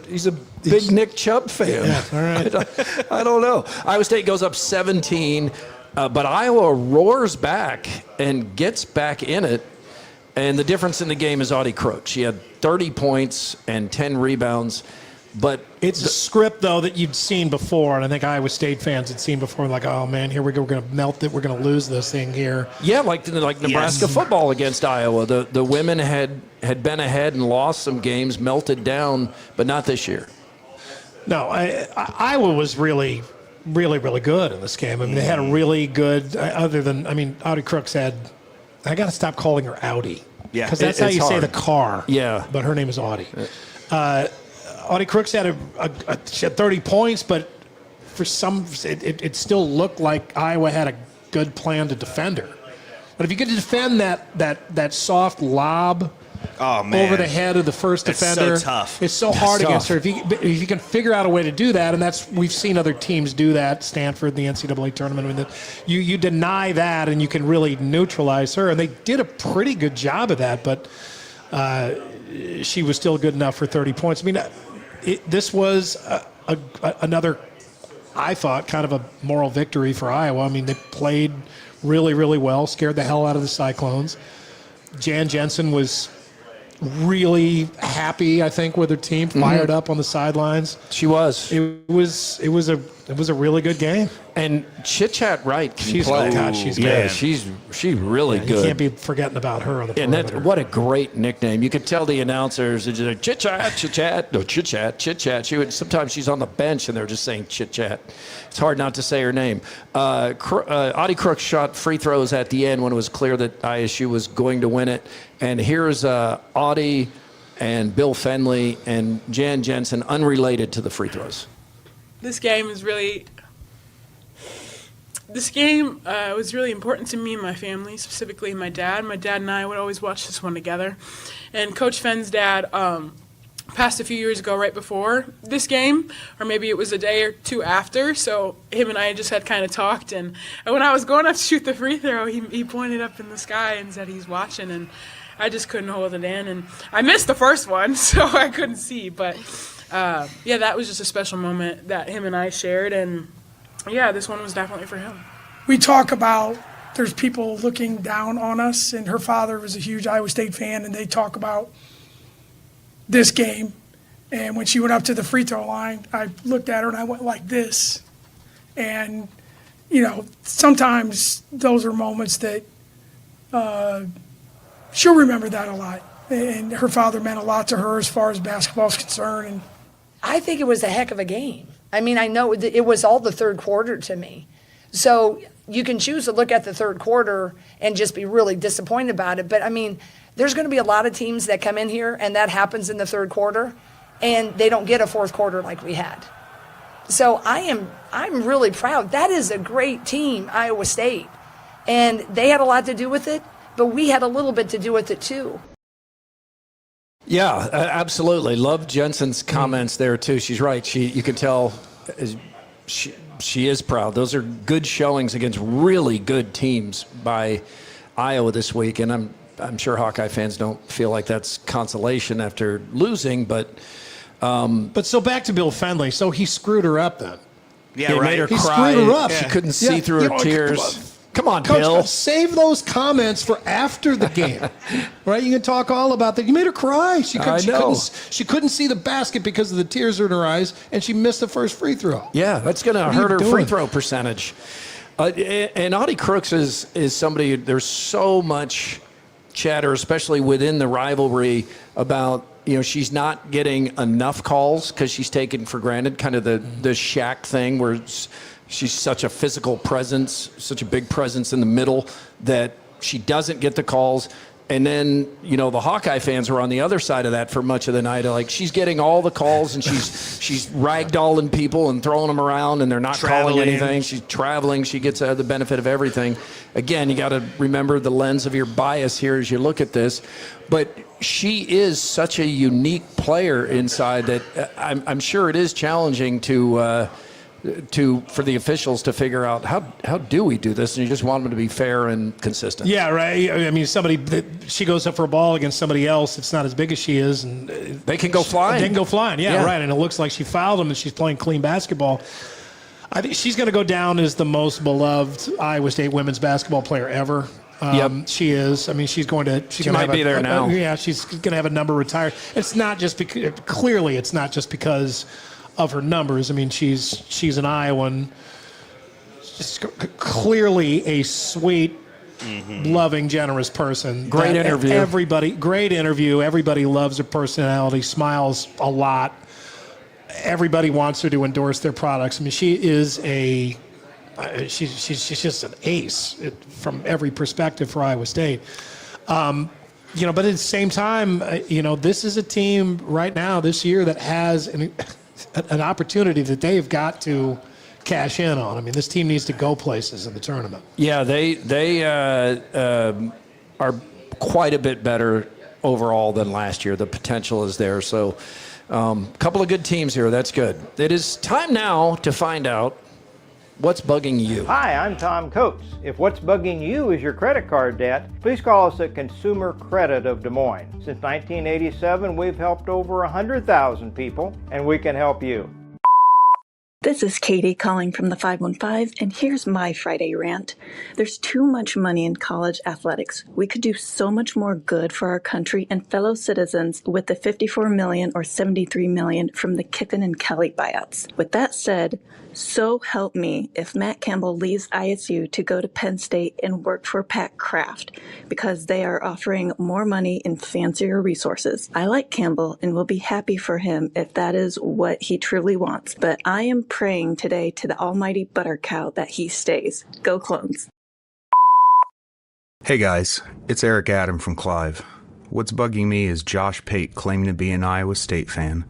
big Nick Chubb fan. Yeah, all right. I don't know. Iowa State goes up 17, but Iowa roars back and gets back in it. And the difference in the game is Audie Crook. She had 30 points and 10 rebounds. But it's a script, though, that you'd seen before, and I think Iowa State fans had seen before, like, oh, man, here we go, we're going to melt it, we're going to lose this thing here. Yeah, like Nebraska football against Iowa. The women had been ahead and lost some games, melted down, but not this year. No, Iowa was really, really, really good in this game. I mean, they had a really good, Audie Crook said, I got to stop calling her Audi. Yeah, because that's how you say the car. Yeah. But her name is Audie. Audie Crooks had she had 30 points, but for some, it still looked like Iowa had a good plan to defend her. But if you could defend that soft lob over the head of the first defender, so tough. It's so hard against her. If you can figure out a way to do that, and we've seen other teams do that, Stanford, the NCAA tournament. I mean, you deny that, and you can really neutralize her. And they did a pretty good job of that, but she was still good enough for 30 points. I mean, this was another, I thought, kind of a moral victory for Iowa. I mean, they played really, really well, scared the hell out of the Cyclones. Jan Jensen was really happy, I think, with her team, fired up on the sidelines. She was. It was a really good game. And Chit Chat Wright can she's play. God, she's yeah, good. she's really good. You can't be forgetting about her on the perimeter. What a great nickname. You could tell the announcers are just like, Chit Chat, Chit Chat. No, Chit Chat, Chit Chat. Sometimes she's on the bench and they're just saying Chit Chat. It's hard not to say her name. Audie Crook shot free throws at the end when it was clear that ISU was going to win it. And here's Audie and Bill Fenley and Jan Jensen, unrelated to the free throws. This game was really important to me and my family, specifically my dad. My dad and I would always watch this one together. And Coach Fenn's dad passed a few years ago right before this game, or maybe it was a day or two after, so him and I just had kind of talked. And when I was going up to shoot the free throw, he pointed up in the sky and said he's watching, and I just couldn't hold it in. And I missed the first one, so I couldn't see. But, that was just a special moment that him and I shared, and this one was definitely for him. We talk about there's people looking down on us, and her father was a huge Iowa State fan, and they talk about this game. And when she went up to the free throw line, I looked at her and I went like this. And, sometimes those are moments that she'll remember that a lot. And her father meant a lot to her as far as basketball is concerned. And I think it was a heck of a game. I mean, I know it was all the third quarter to me. So you can choose to look at the third quarter and just be really disappointed about it. But I mean, there's going to be a lot of teams that come in here and that happens in the third quarter and they don't get a fourth quarter like we had. So I'm really proud. That is a great team, Iowa State. And they had a lot to do with it, but we had a little bit to do with it too. Yeah, absolutely. Love Jensen's comments there too. She's right. You can tell she is proud. Those are good showings against really good teams by Iowa this week, and I'm sure Hawkeye fans don't feel like that's consolation after losing, but so back to Bill Fendley. So he screwed her up then. Yeah, he right. made her He cry. screwed her up. She couldn't see through her tears. Come on, Coach, Bill. save those comments for after the game, right? You can talk all about that. You made her cry. She couldn't see the basket because of the tears in her eyes, and she missed the first free throw. Yeah, that's going to hurt her free throw percentage. And Audie Crooks is somebody. There's so much chatter, especially within the rivalry, about she's not getting enough calls because she's taken for granted, kind of the Shaq thing where she's such a physical presence, such a big presence in the middle that she doesn't get the calls. And then, the Hawkeye fans were on the other side of that for much of the night. Like, she's getting all the calls and she's ragdolling people and throwing them around and they're not calling anything. She's traveling. She gets the benefit of everything. Again, you got to remember the lens of your bias here as you look at this. But she is such a unique player inside that I'm sure it is challenging for the officials to figure out how do we do this, and you just want them to be fair and consistent. Yeah, right. I mean, she goes up for a ball against somebody else that's not as big as she is, and they can go flying. They can go flying. Yeah, right. And it looks like she fouled him, and she's playing clean basketball. I think she's going to go down as the most beloved Iowa State women's basketball player ever. Yep. She is. I mean, she's going to. She might be there now. Yeah, she's going to have a number retired. It's not just because. Clearly, it's not just because of her numbers. I mean, she's an Iowan, just clearly a sweet, loving, generous person. Great interview. Great interview. Everybody loves her personality, smiles a lot. Everybody wants her to endorse their products. I mean, she is she's just an ace from every perspective for Iowa State. But at the same time, this is a team right now this year that has an opportunity that they've got to cash in on. I mean, this team needs to go places in the tournament. Yeah, they are quite a bit better overall than last year. The potential is there. So a couple of good teams here. That's good. It is time now to find out what's bugging you. Hi, I'm Tom Coates. If what's bugging you is your credit card debt, please call us at Consumer Credit of Des Moines. Since 1987, we've helped over 100,000 people, and we can help you. This is Katie calling from the 515, and here's my Friday rant. There's too much money in college athletics. We could do so much more good for our country and fellow citizens with the $54 million or $73 million from the Kiffin and Kelly buyouts. With that said, so help me if Matt Campbell leaves ISU to go to Penn State and work for Pat Kraft because they are offering more money and fancier resources. I like Campbell and will be happy for him if that is what he truly wants, but I am praying today to the almighty butter cow that he stays. Go Clones. Hey guys, it's Eric Adam from Clive. What's bugging me is Josh Pate claiming to be an Iowa State fan.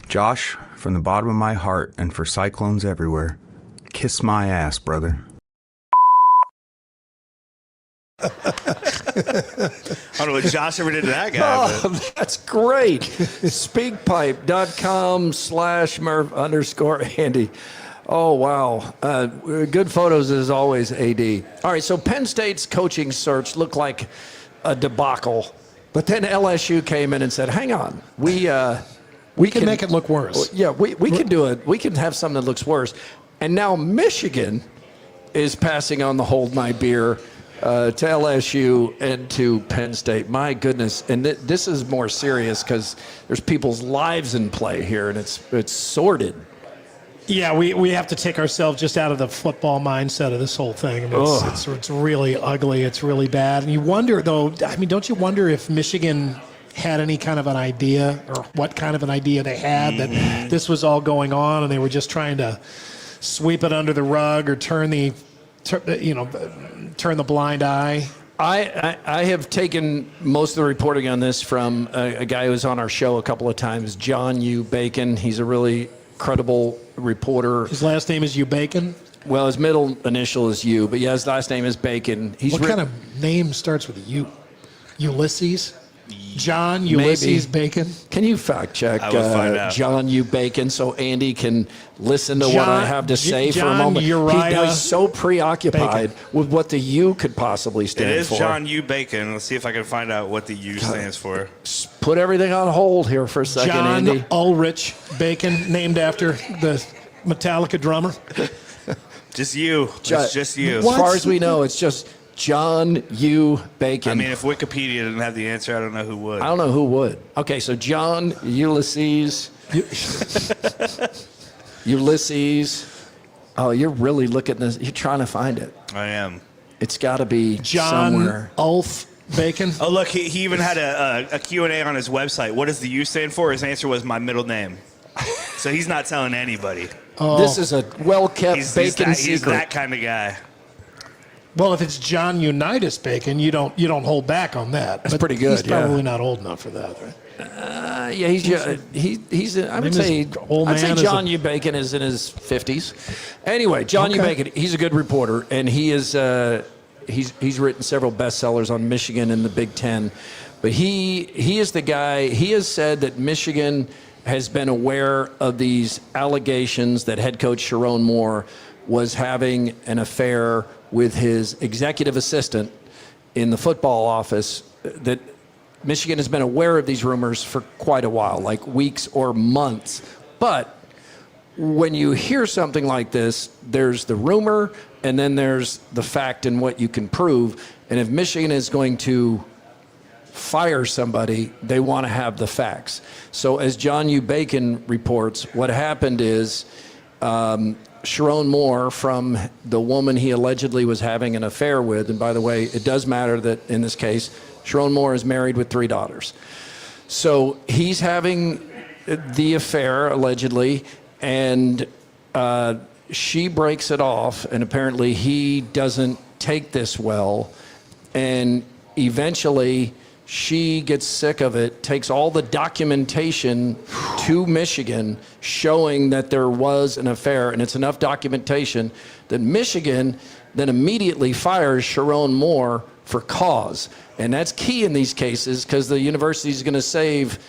Josh, from the bottom of my heart and for Cyclones everywhere, kiss my ass, brother. I don't know what Josh ever did to that guy. Oh, that's great. Speakpipe.com/Murph_Andy. Oh, wow. Good photos as always, AD. All right, so Penn State's coaching search looked like a debacle, but then LSU came in and said, hang on, we can make it look worse. Yeah, we can do it. We can have something that looks worse. And now Michigan is passing on the hold my beer to LSU and to Penn State. My goodness. And this is more serious because there's people's lives in play here, and it's sordid. Yeah, we have to take ourselves just out of the football mindset of this whole thing. I mean, it's really ugly. It's really bad. And you wonder, though, I mean, don't you wonder if Michigan had any kind of an idea, or what kind of an idea they had that this was all going on, and they were just trying to sweep it under the rug or turn the blind eye? I have taken most of the reporting on this from a guy who was on our show a couple of times, John U. Bacon. He's a really credible reporter. His last name is U. Bacon? Well, his middle initial is U, but yeah, his last name is Bacon. What kind of name starts with U? Ulysses? John Ulysses Bacon? Can you fact check I will find out. John U. Bacon so Andy can listen to what I have to say for a moment? He's so preoccupied with what the U could possibly stand for. It is John U. Bacon. Let's see if I can find out what the U stands for. Put everything on hold here for a second, John Andy. Ulrich Bacon, named after the Metallica drummer. Just you. It's just you. As far as we know, it's just John U. Bacon. I mean, if Wikipedia didn't have the answer, I don't know who would. I don't know who would. Okay, so John Ulysses. Ulysses. Oh, you're really looking at this. You're trying to find it. I am. It's got to be John somewhere. Ulf Bacon. Oh, look, he even had a Q&A on his website. What does the U stand for? His answer was my middle name. So he's not telling anybody. This is a well-kept Bacon secret. He's that kind of guy. Well, if it's John Unitas Bacon, you don't hold back on that. That's pretty good. He's probably not old enough for that, right? Yeah, he's. I would say John U. Bacon is in his 50s. Anyway, John U. Bacon. He's a good reporter, and he is. He's written several bestsellers on Michigan and the Big Ten, but he is the guy. He has said that Michigan has been aware of these allegations that head coach Sharon Moore was having an affair with his executive assistant in the football office, that Michigan has been aware of these rumors for quite a while, like weeks or months. But when you hear something like this, there's the rumor and then there's the fact and what you can prove. And if Michigan is going to fire somebody, they want to have the facts. So as John U. Bacon reports, what happened is Sharon Moore, from the woman he allegedly was having an affair with, and by the way, it does matter that in this case, Sharon Moore is married with 3 daughters. So he's having the affair, allegedly, and she breaks it off, and apparently he doesn't take this well, and eventually she gets sick of it, takes all the documentation to Michigan showing that there was an affair, and it's enough documentation that Michigan then immediately fires Sharon Moore for cause. And that's key in these cases because the university is going to save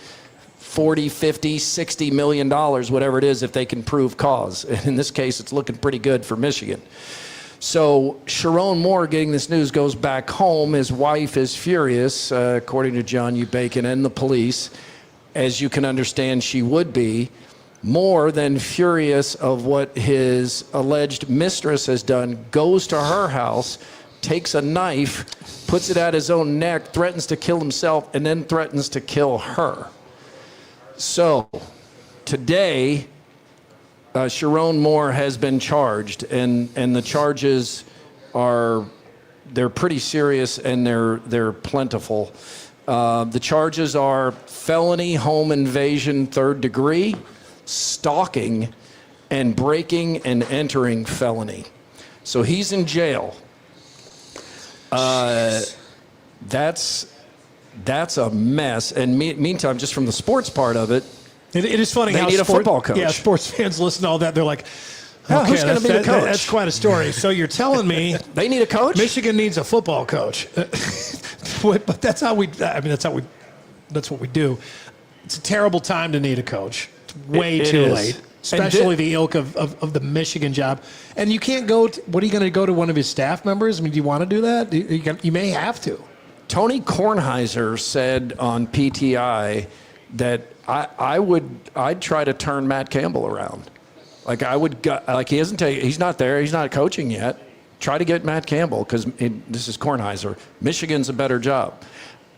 $40, $50, $60 million, whatever it is, if they can prove cause. And in this case, it's looking pretty good for Michigan. So Sharon Moore, getting this news, goes back home. His wife is furious, according to John U. Bacon and the police. As you can understand, she would be more than furious of what his alleged mistress has done, goes to her house, takes a knife, puts it at his own neck, threatens to kill himself, and then threatens to kill her. So today, Sharon Moore has been charged, and the charges they're pretty serious and they're plentiful. The charges are felony home invasion 3rd degree, stalking, and breaking and entering felony. So he's in jail. That's a mess. And meantime, just from the sports part of it, it is funny they how need a football coach. Yeah, sports fans listen to all that. They're like, who's going to be the coach? That's quite a story. So you're telling me they need a coach? Michigan needs a football coach. But that's what we do. It's a terrible time to need a coach. It's way too late, especially the ilk of the Michigan job. And you can't go what are you going to go to one of his staff members? I mean, do you want to do that? You may have to. Tony Kornheiser said on PTI that I'd try to turn Matt Campbell around. Like he's not there. He's not coaching yet. Try to get Matt Campbell because this is Kornheiser. Michigan's a better job.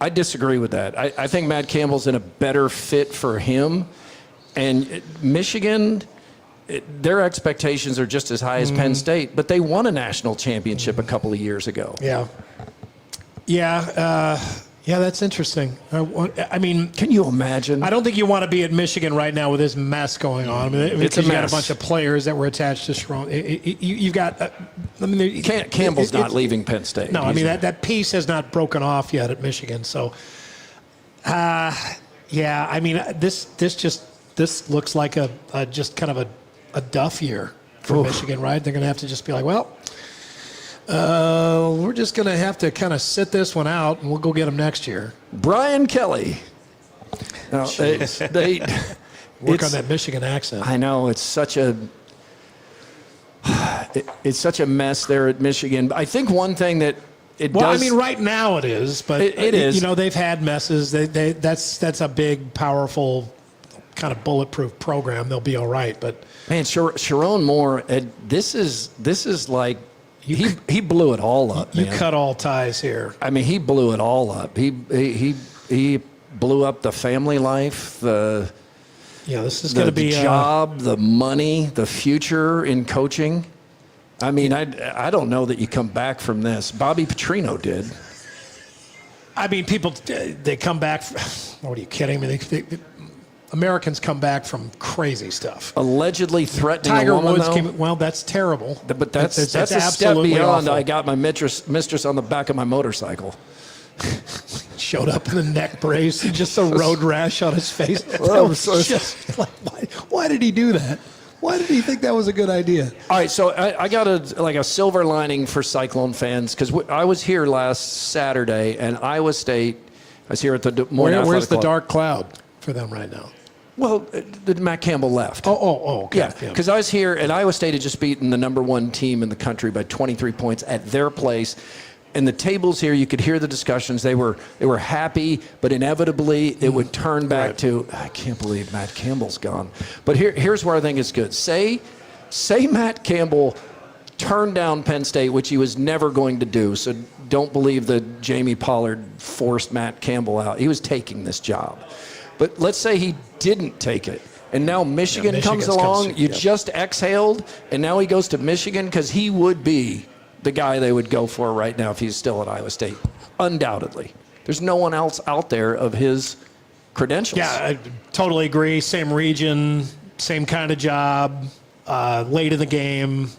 I disagree with that. I think Matt Campbell's in a better fit for him. And Michigan, their expectations are just as high as Penn State, but they won a national championship a couple of years ago. Yeah. Yeah. Yeah, that's interesting. I mean, can you imagine? I don't think you want to be at Michigan right now with this mess going on. I mean, It's a because you got a mess. bunch of players that were attached to Sharon. You've got. I mean, Campbell's not leaving Penn State. No, I mean that piece has not broken off yet at Michigan. So, yeah, I mean this looks like a just kind of a duff year for Michigan, right? They're going to have to just be like, well. We're just going to have to kind of sit this one out, and we'll go get them next year. Brian Kelly. No, they work on that Michigan accent. I know it's such a mess there at Michigan. I think one thing that it well, does. I mean, right now it is, but it is. You know, they've had messes. That's a big, powerful, kind of bulletproof program. They'll be all right. But man, Sharon Moore, this is like. He blew it all up. You man. cut all ties here. I mean, he blew it all up. He blew up the family life, this is going to be the job, the money, the future in coaching. I mean, I don't know that you come back from this. Bobby Petrino did. I mean, people they come back. What are you kidding me? Americans come back from crazy stuff. Allegedly threatening Tiger a woman, Woods though? Well, that's terrible. But that's a step absolutely beyond. awful. I got my mistress on the back of my motorcycle. Showed up in the neck brace and just a road rash on his face. Why did he do that? Why did he think that was a good idea? All right, so I got a silver lining for Cyclone fans because I was here last Saturday, and Iowa State. I was here at the Des Moines Athletic Where's the Club. dark cloud for them right now? Well, Matt Campbell left. Okay. Yeah, because I was here, and Iowa State had just beaten the number one team in the country by 23 points at their place. And the tables here, you could hear the discussions. They were happy, but inevitably it would turn back to, I can't believe Matt Campbell's gone. But here's where I think it's good. Say Matt Campbell turned down Penn State, which he was never going to do. So don't believe that Jamie Pollard forced Matt Campbell out. He was taking this job. But let's say he didn't take it, and now Michigan comes along. You just exhaled, and now he goes to Michigan because he would be the guy they would go for right now if he's still at Iowa State, undoubtedly. There's no one else out there of his credentials. Yeah, I totally agree. Same region, same kind of job, late in the game.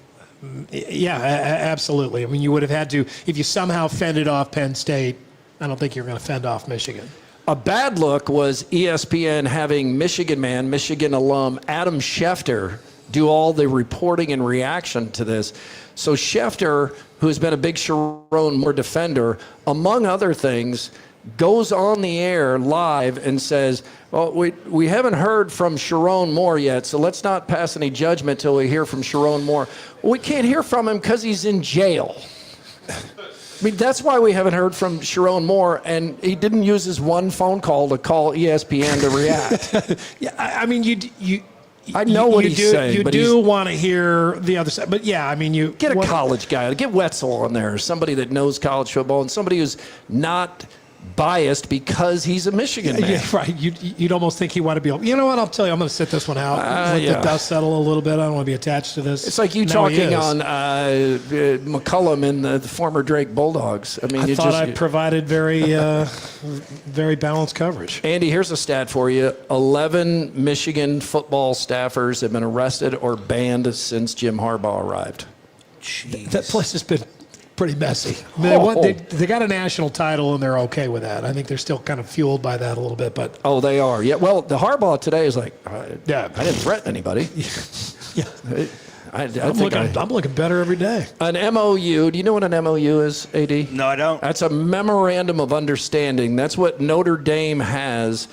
Yeah, absolutely. I mean, you would have had to, if you somehow fended off Penn State, I don't think you're going to fend off Michigan. A bad look was ESPN having Michigan alum Adam Schefter do all the reporting and reaction to this. So Schefter, who has been a big Sharon Moore defender, among other things, goes on the air live and says, well, we haven't heard from Sharon Moore yet, so let's not pass any judgment till we hear from Sharon Moore. Well, we can't hear from him because he's in jail. I mean, that's why we haven't heard from Sharon Moore, and he didn't use his one phone call to call ESPN to react. Yeah, I mean, I know what he's saying. You do want to hear the other side, but yeah, I mean, you get a college guy, get Wetzel on there, somebody that knows college football, and somebody who's not biased because he's a Michigan man. Yeah, right. You'd almost think he want to be. You know what? I'll tell you. I'm going to sit this one out. Let the dust settle a little bit. I don't want to be attached to this. It's like you talking on McCullum and the former Drake Bulldogs. I mean, I thought I provided very, very balanced coverage. Andy, here's a stat for you: 11 Michigan football staffers have been arrested or banned since Jim Harbaugh arrived. Jeez. That place has been pretty messy. They got a national title, and they're okay with that. I think they're still kind of fueled by that a little bit. But they are. Yeah. Well, the Harbaugh today is like, I didn't threaten anybody. Yeah. I'm looking better every day. An MOU. Do you know what an MOU is, AD? No, I don't. That's a memorandum of understanding. That's what Notre Dame has,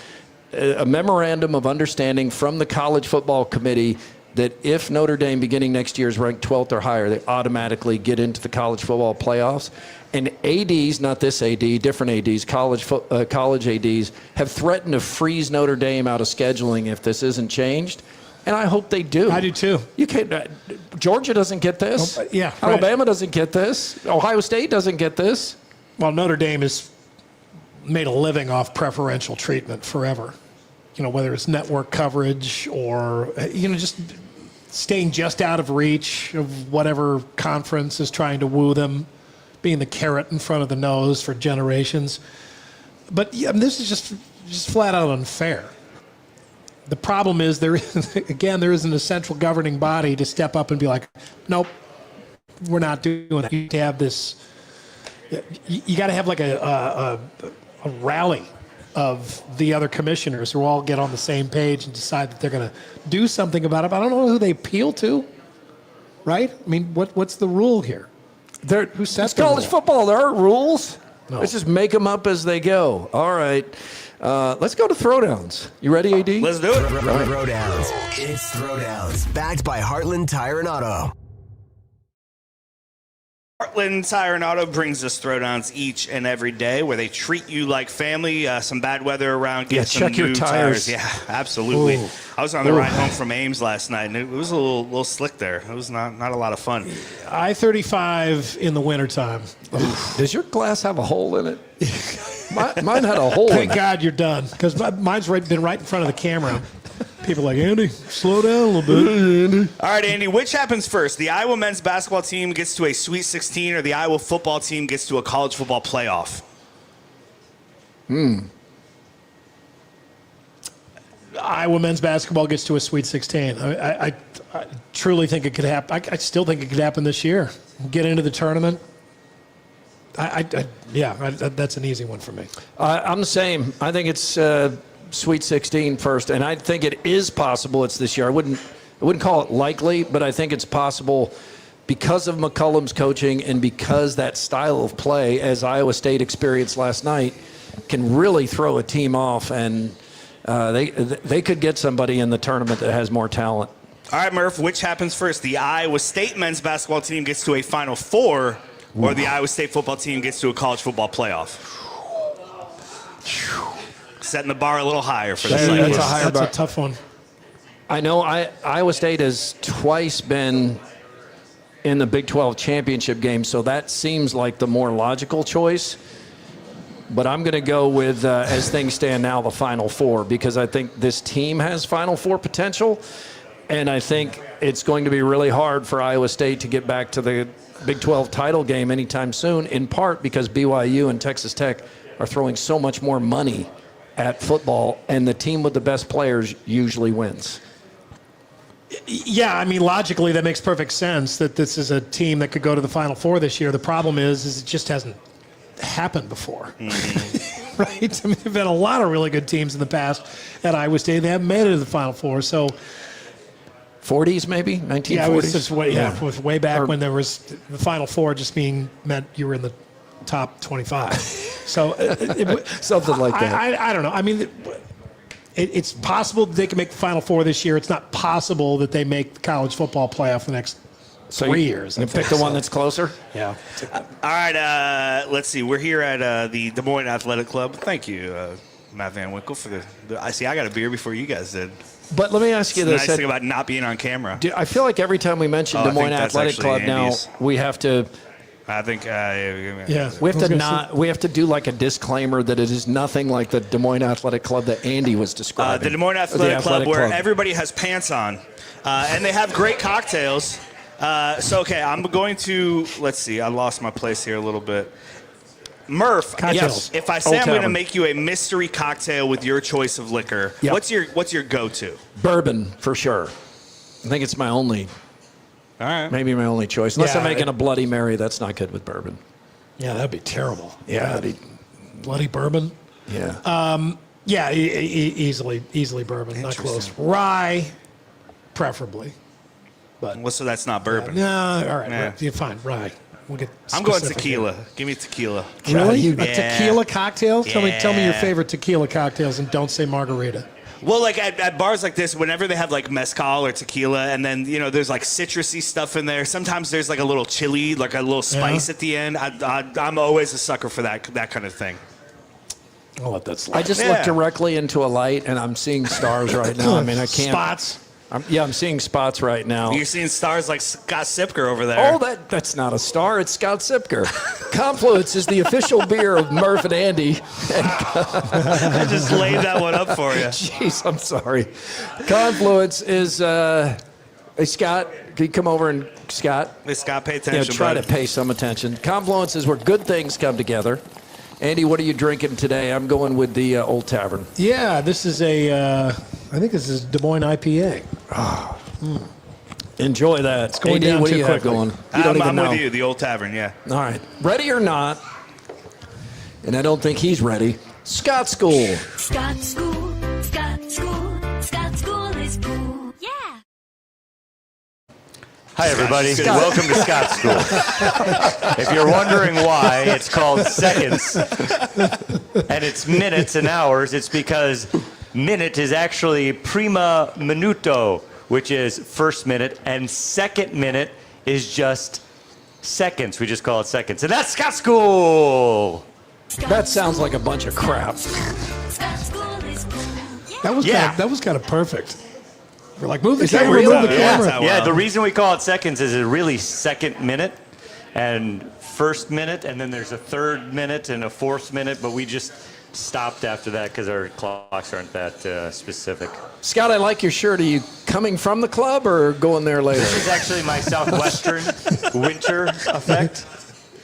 a memorandum of understanding from the College Football Committee that if Notre Dame beginning next year is ranked 12th or higher, they automatically get into the college football playoffs. And ADs, not this AD, different ADs, college ADs, have threatened to freeze Notre Dame out of scheduling if this isn't changed. And I hope they do. I do too. You can't. Georgia doesn't get this. Yeah. Alabama doesn't get this. Ohio State doesn't get this. Well, Notre Dame has made a living off preferential treatment forever. You know, whether it's network coverage or, just staying just out of reach of whatever conference is trying to woo them, being the carrot in front of the nose for generations. But yeah, this is just flat out unfair. The problem is there isn't a central governing body to step up and be like, nope, we're not doing it. You have to have this. You got to have like a rally of the other commissioners who all get on the same page and decide that they're going to do something about it. But I don't know who they appeal to, right? I mean, what's the rule here? Who sets the college rule? football. There aren't rules. No. Let's just make them up as they go. All right. Let's go to Throwdowns. You ready, AD? Let's do it. Throwdowns. It's Throwdowns. Backed by Heartland Tire and Auto. Heartland Tire and Auto brings us Throwdowns each and every day, where they treat you like family. Some bad weather around, get some check your new tires. Yeah, absolutely. Ooh. I was on the ride home from Ames last night, and it was a little slick there. It was not a lot of fun. I-35 in the wintertime. Does your glass have a hole in it? Mine had a hole in it. Thank God you're done, because mine's been right in front of the camera. People are like, Andy, slow down a little bit. Andy. All right, Andy, which happens first? The Iowa men's basketball team gets to a Sweet 16, or the Iowa football team gets to a college football playoff? Iowa men's basketball gets to a Sweet 16. I truly think it could happen. I still think it could happen this year. Get into the tournament. That's an easy one for me. I'm the same. I think it's Sweet 16 first, and I think it is possible it's this year. I wouldn't call it likely, but I think it's possible because of McCollum's coaching and because that style of play, as Iowa State experienced last night, can really throw a team off, and they could get somebody in the tournament that has more talent. All right, Murph, which happens first? The Iowa State men's basketball team gets to a Final Four, or the Iowa State football team gets to a college football playoff? Setting the bar a little higher for the Cyclones. That's a tough one. I know Iowa State has twice been in the Big 12 championship game, so that seems like the more logical choice. But I'm going to go with, as things stand now, the Final Four, because I think this team has Final Four potential, and I think it's going to be really hard for Iowa State to get back to the Big 12 title game anytime soon, in part because BYU and Texas Tech are throwing so much more money at football, and the team with the best players usually wins. Yeah, I mean, logically, that makes perfect sense that this is a team that could go to the Final Four this year. The problem is it just hasn't happened before. Mm-hmm. Right? I mean, there've been a lot of really good teams in the past at Iowa State. They haven't made it to the Final Four, so 40s maybe, 1940s. Yeah, it was just way back when there was the Final Four just meant you were in the top 25. So something like that. I don't know. I mean, it's possible that they can make the Final Four this year. It's not possible that they make the college football playoff the next 3 years. You pick the one that's closer? Yeah. All right, let's see. We're here at the Des Moines Athletic Club. Thank you, Matt Van Winkle, for the I got a beer before you guys did. But let me ask you this. The nice thing about not being on camera. I feel like every time we mention Des Moines Athletic Club Andy's. now, we have to... I think, we have to do like a disclaimer that it is nothing like the Des Moines Athletic Club that Andy was describing. The Des Moines Athletic Club, where everybody has pants on, and they have great cocktails. I'm going to, let's see, I lost my place here a little bit. Murph, Cocktails. if I say I'm going to make you a mystery cocktail with your choice of liquor, what's your go-to? Bourbon, for sure. I think it's my only... All right. Maybe my only choice. Unless I'm making a Bloody Mary, that's not good with bourbon. Yeah, that'd be terrible. Yeah. Bloody bourbon? Yeah. Easily bourbon, not close. Rye, preferably. But so that's not bourbon. No, all right. Yeah. You're fine. Rye. We'll get I'm going specific tequila. here. Give me tequila. Really? Yeah. A tequila cocktail? Tell me your Yeah. favorite tequila cocktails and don't say margarita. Well, like at bars like this, whenever they have like mezcal or tequila, and then there's like citrusy stuff in there. Sometimes there's like a little chili, like a little spice at the end. I'm always a sucker for that kind of thing. I'll let that slide. I just looked directly into a light, and I'm seeing stars right now. I mean, I can't. Spots. I'm seeing spots right now. You're seeing stars like Scott Sipker over there. Oh, that's not a star. It's Scott Sipker. Confluence is the official beer of Murph and Andy. I just laid that one up for you. Jeez, I'm sorry. Confluence is, hey, Scott, can you come over and, Scott? Hey, Scott, pay attention. Try to pay some attention. Confluence is where good things come together. Andy, what are you drinking today? I'm going with the Old Tavern. Yeah, this is I think this is Des Moines IPA. Enjoy that. It's going AD, down what do too you have quickly. going? You don't even I'm know. with you, the Old Tavern, yeah. All right. Ready or not, and I don't think he's ready, Scott School. Scott School, Scott School, Scott School is cool. Yeah. Hi, everybody. Welcome to Scott School. If you're wondering why it's called seconds and it's minutes and hours, it's because minute is actually prima minuto, which is first minute, and second minute is just seconds. We just call it seconds. And that's Scott School. That sounds like a bunch of crap. That was kind of perfect. We're like, move the Is that camera, real? move the camera. Yeah, the reason we call it seconds is it really second minute and first minute, and then there's a third minute and a fourth minute, but we just stopped after that because our clocks aren't that specific. Scott, I like your shirt. Are you coming from the club or going there later? This is actually my Southwestern winter effect.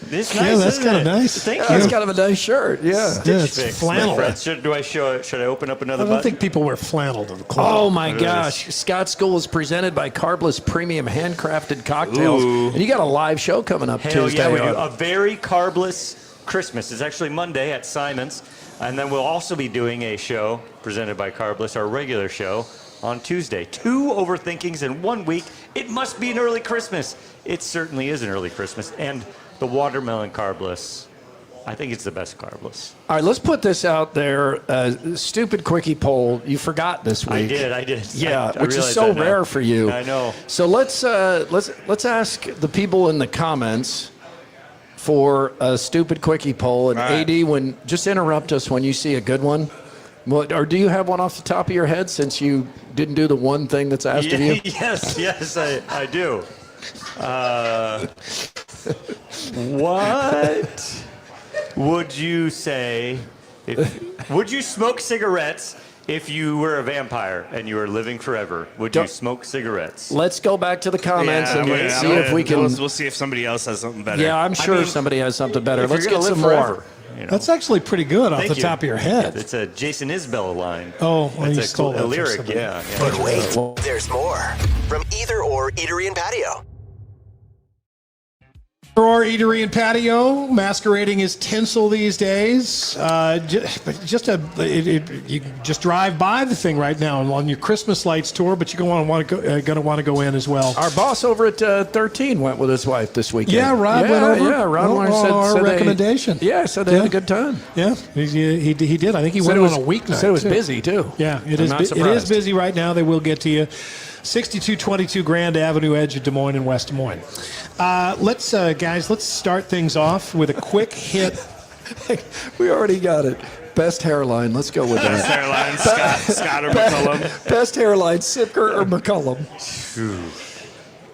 This nice, Yeah, that's isn't kind of it? nice. Thank you. That's kind of a nice shirt. Yeah. It's Fix, flannel. my friend. Should I open up another I don't button? think people wear flannel to the club. Oh my It gosh. Scott School is presented by Carbless Premium Handcrafted Cocktails. Ooh. And you got a live show coming up Hell Tuesday. yeah, we do. on- A very carbless Christmas. It's actually Monday at Simon's. And then we'll also be doing a show presented by Carbless, our regular show, on Tuesday. 2 overthinkings in 1 week. It must be an early Christmas. It certainly is an early Christmas. And the watermelon carbless, I think it's the best carbless. All right, let's put this out there. Stupid quickie poll. You forgot this week. I did. Yeah, I which is realize so that now. rare for you. I know. So let's ask the people in the comments for a stupid quickie poll. And All right. AD, when just interrupt us when you see a good one. Or do you have one off the top of your head since you didn't do the one thing that's asked of you? Yes, I do. What would you say? Would you smoke cigarettes if you were a vampire and you were living forever? Would you smoke cigarettes? Let's go back to the comments and see if we can. We'll see if somebody else has something better. Yeah, I'm sure somebody has something better. if you're Let's gonna get live some forever, more. you know. That's actually pretty good off Thank the you. top of your head. It's a Jason Isbell line. Oh, well, you It's stole that a from lyric, somebody. yeah. But wait, there's more. From Either Or Eatery and Patio. Our eatery and patio masquerading as tinsel these days. You just drive by the thing right now on your Christmas lights tour, but you're going to want to go in as well. Our boss over at 13 went with his wife this weekend. Yeah, Rob went over. Yeah, Rob on our said recommendation. They had a good time. Yeah, he did. I think he Said went it was- on a weeknight. said it was too. busy, too. Yeah, it I'm is. not It is surprised. busy right now. They will get to you. 6222 Grand Avenue, edge of Des Moines and West Des Moines. Let's start things off with a quick hit. We already got it. Best hairline. Let's go with Best that. hairline, Scott or McCullum. Best hairline, Sipker or McCullum?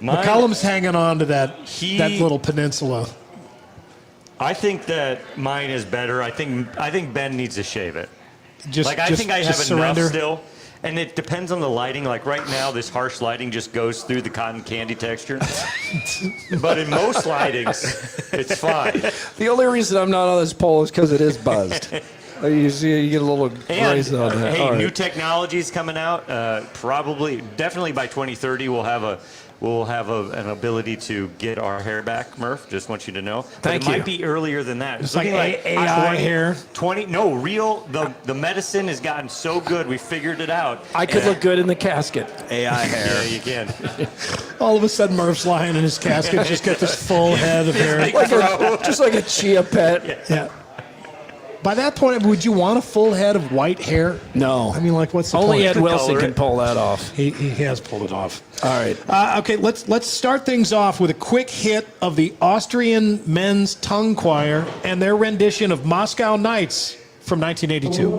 McCullum's hanging on to that little peninsula. I think that mine is better. I think Ben needs to shave it. I think I have just enough surrender. still. And it depends on the lighting. Like right now, this harsh lighting just goes through the cotton candy texture. But in most lightings, it's fine. The only reason I'm not on this poll is because it is buzzed. You see, you get a little graze on that. Hey, All right. new technology is coming out. Definitely by 2030, we'll have an ability to get our hair back, Murph. Just want you to know. Thank It you. might be earlier than that. It's like AI 20 hair. 20. No, real. The medicine has gotten so good. We figured it out. I could look good in the casket. AI hair. Yeah, you can. All of a sudden, Murph's lying in his casket, just got this full head of hair. Just like a chia pet. Yeah. By that point, would you want a full head of white hair? No. I mean, like, what's the Only point? Ed Wilson can pull that off. He has pulled it off. All right. Okay, let's start things off with a quick hit of the Austrian Men's Tongue Choir and their rendition of Moscow Nights from 1982.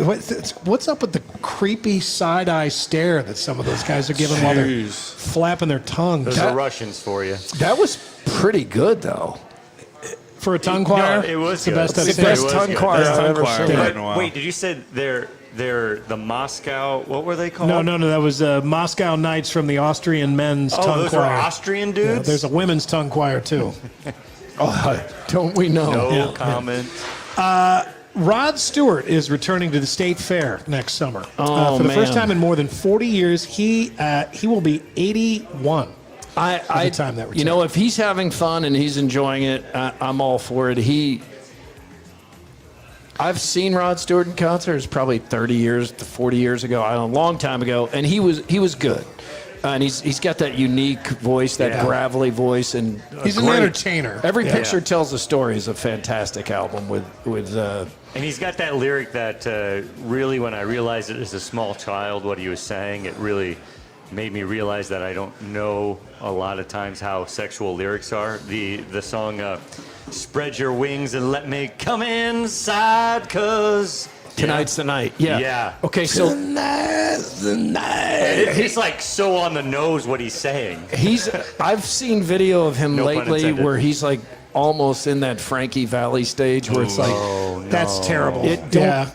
What's up with the creepy side-eye stare that some of those guys are giving while they're flapping their tongues? Those are Russians for you. That was pretty good, though. For a tongue choir? No, it was the good. best I've It's seen. the best tongue choir I've ever seen. Wait, did you say they're the Moscow? What were they called? No. That was Moscow Knights from the Austrian men's tongue those choir. were Austrian dudes? Yeah, there's a women's tongue choir, too. Don't we know? No comment. Rod Stewart is returning to the State Fair next summer. Oh, for the man. first time in more than 40 years, he will be 81. By the time that returns. If he's having fun and he's enjoying it, I'm all for it. I've seen Rod Stewart in concert. It was probably 30 years to 40 years ago, a long time ago, and he was good. And he's got that unique voice, that gravelly voice, and he's an entertainer. Every picture tells a story. Is a fantastic album with. And he's got that lyric that really, when I realized it as a small child, what he was saying, it really made me realize that I don't know a lot of times how sexual lyrics are. The song "Spread Your Wings and Let Me Come Inside," 'cause Tonight's the night. Yeah. Yeah. Okay, so tonight's the night. It's like so on the nose what he's saying. I've seen video of him No pun lately intended. where he's like almost in that Frankie Valley stage where it's like that's terrible.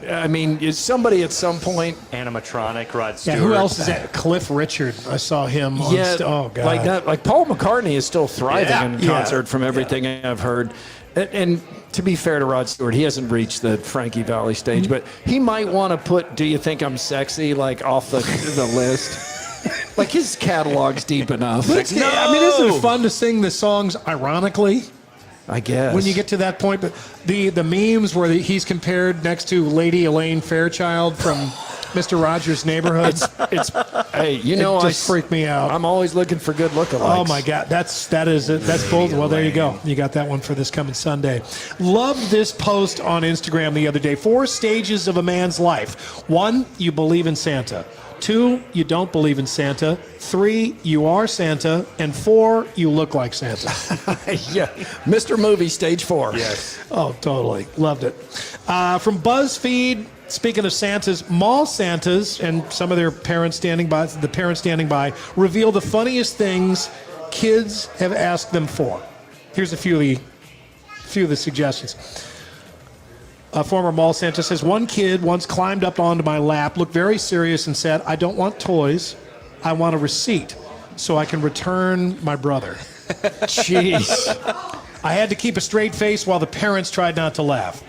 I mean, is somebody at some point animatronic Rod Stewart? Yeah, who else is that? Cliff Richard. I saw him. Oh God. like that. Like Paul McCartney is still thriving in Yeah. concert from everything I've heard. And to be fair to Rod Stewart, he hasn't reached the Frankie Valley stage, but he might want to put "Do You Think I'm Sexy" like off the list. Like his catalog's deep enough. But I mean, isn't it fun to sing the songs ironically? I guess. When you get to that point, but the memes where he's compared next to Lady Elaine Fairchild from Mr. Rogers' Neighborhood. Hey, it just freaked me out. I'm always looking for good lookalikes. Oh my God, that's bold. Well, there you go. You got that one for this coming Sunday. Loved this post on Instagram the other day. 4 stages of a man's life. 1, you believe in Santa. 2, you don't believe in Santa. 3, you are Santa. And 4, you look like Santa. Yeah, Mr. Movie, stage 4. Yes. Oh, totally. Loved it. From BuzzFeed, speaking of Santas, mall Santas and some of their parents standing by, reveal the funniest things kids have asked them for. Here's a few of the suggestions. A former mall Santa says, one kid once climbed up onto my lap, looked very serious, and said, "I don't want toys. I want a receipt so I can return my brother." Jeez. I had to keep a straight face while the parents tried not to laugh.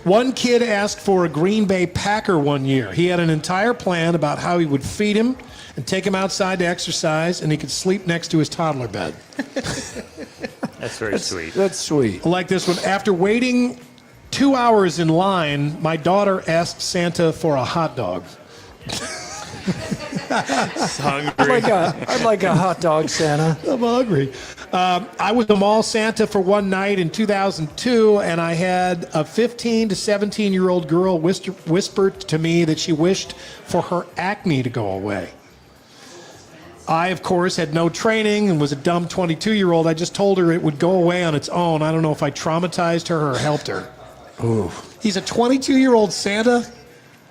One kid asked for a Green Bay Packer one year. He had an entire plan about how he would feed him and take him outside to exercise, and he could sleep next to his toddler bed. That's very sweet. That's sweet. I like this one. After waiting 2 hours in line, my daughter asked Santa for a hot dog. Hungry. I'd like a hot dog, Santa. I'm hungry. I was a mall Santa for one night in 2002, and I had a 15 to 17-year-old girl whisper to me that she wished for her acne to go away. I, of course, had no training and was a dumb 22-year-old. I just told her it would go away on its own. I don't know if I traumatized her or helped her. Ooh. He's a 22-year-old Santa?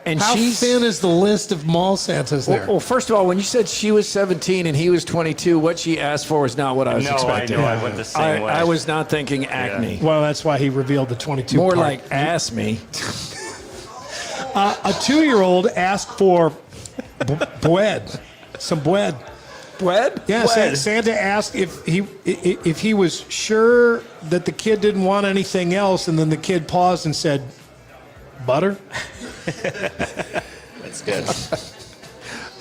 And how thin is the list of mall Santas there? Well, first of all, when you said she was 17 and he was 22, what she asked for was not what I was expecting. I went the same way. I was not thinking acne. Well, that's why he revealed the 22 More part. like ass me. A 2-year-old asked for bread. Some bread. Bread? Yeah, Bread. Santa asked if he was sure that the kid didn't want anything else, and then the kid paused and said, "Butter?" That's good.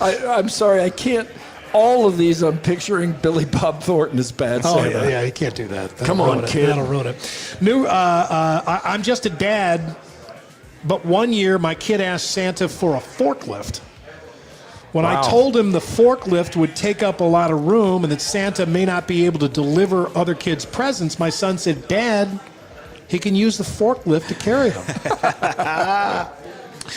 I'm sorry, I can't. All of these, I'm picturing Billy Bob Thornton as bad Santa. Oh, yeah, you can't do that. Come on, kid. That'll ruin it. I'm just a dad, but one year my kid asked Santa for a forklift. When I told him the forklift would take up a lot of room and that Santa may not be able to deliver other kids' presents, my son said, "Dad, he can use the forklift to carry them."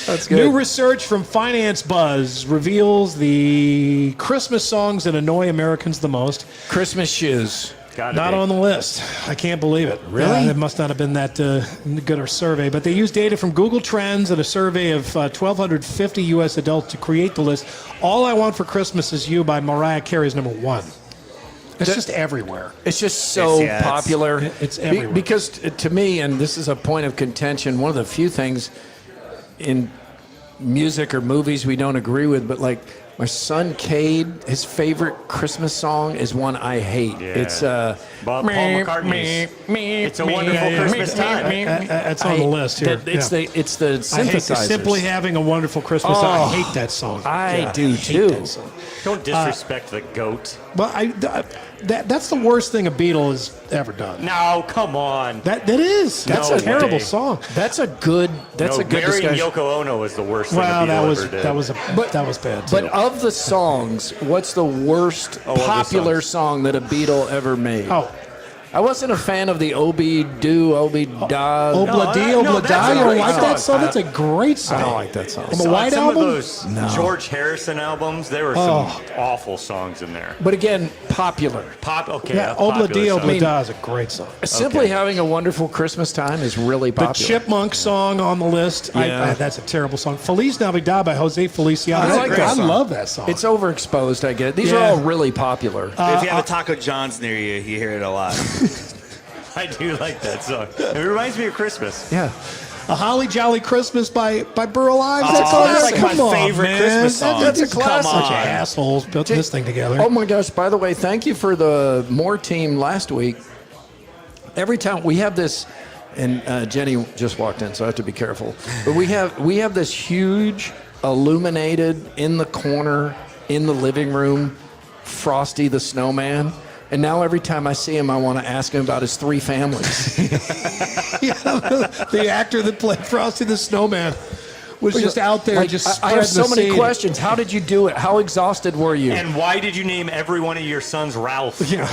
That's good. New research from Finance Buzz reveals the Christmas songs that annoy Americans the most. Christmas shoes. Not on the list. I can't believe it. Really? It must not have been that good a survey. But they used data from Google Trends and a survey of 1,250 U.S. adults to create the list. All I Want for Christmas Is You by Mariah Carey is number 1. It's just everywhere. It's just so popular. It's everywhere. Because to me, and this is a point of contention, one of the few things in music or movies we don't agree with, but like my son Cade, his favorite Christmas song is one I hate. Yeah. It's Paul McCartney's It's a Wonderful Christmas Time. That's on the list here. It's the synthesizers. I hate Simply Having a Wonderful Christmas. I hate that song. I do too. Don't disrespect the goat. Well, that's the worst thing a Beatle has ever done. No, come on. That's a terrible song. That's a good. That's a good marrying discussion. Yoko Ono was the worst thing Well, a Beatle ever did. that was bad too. But of the songs, what's the worst popular song that a Beatle ever made? Oh. I wasn't a fan of the Obi-Do, Obi-Da. Obladi, Oblada. You don't like that song? That's a great song. I don't like that song. On the White Some Album? of those George Harrison albums, there were some awful songs in there. But again, popular. Okay. Yeah, Obladi, Oblada is a great song. Simply Having a Wonderful Christmas Time is really popular. The Chipmunk song on the list. Yeah. That's a terrible song. Feliz Navidad by Jose Feliciano. I love that song. It's overexposed, I get it. These are all really popular. If you have a Taco John's near you, you hear it a lot. I do like that song. It reminds me of Christmas. Yeah. A Holly Jolly Christmas by Burl Ives. That's like my Come on, favorite man. Christmas song. That's a Come classic. on. Bunch of assholes built this thing together. Oh my gosh! By the way, thank you for the More team last week. Every time we have this, and Jenny just walked in, so I have to be careful. But we have this huge illuminated in the corner in the living room, Frosty the Snowman. And now every time I see him, I want to ask him about his 3 families. The actor that played Frosty the Snowman was just out there, I have so many questions. How did you do it? How exhausted were you? And why did you name every one of your sons Ralph? Yeah.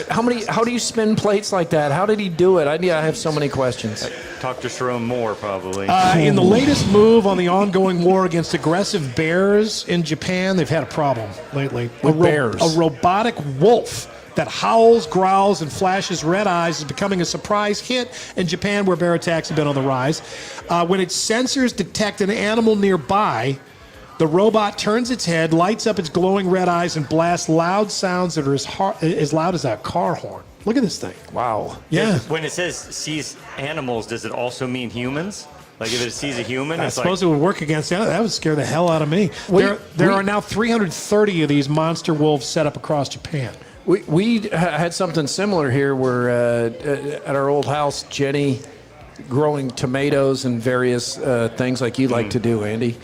How do you spin plates like that? How did he do it? I have so many questions. Talk to Sharon Moore, probably. In the latest move on the ongoing war against aggressive bears in Japan, they've had a problem lately. With bears. A robotic wolf that howls, growls, and flashes red eyes is becoming a surprise hit in Japan, where bear attacks have been on the rise. When its sensors detect an animal nearby, the robot turns its head, lights up its glowing red eyes, and blasts loud sounds that are as loud as a car horn. Look at this thing. Wow. Yeah. When it says sees animals, does it also mean humans? Like if it sees a human, I it's suppose it would work against that. That would scare the hell out of me. There are now 330 of these monster wolves set up across Japan. We had something similar here where at our old house, Jenny growing tomatoes and various things like you like to do, Andy.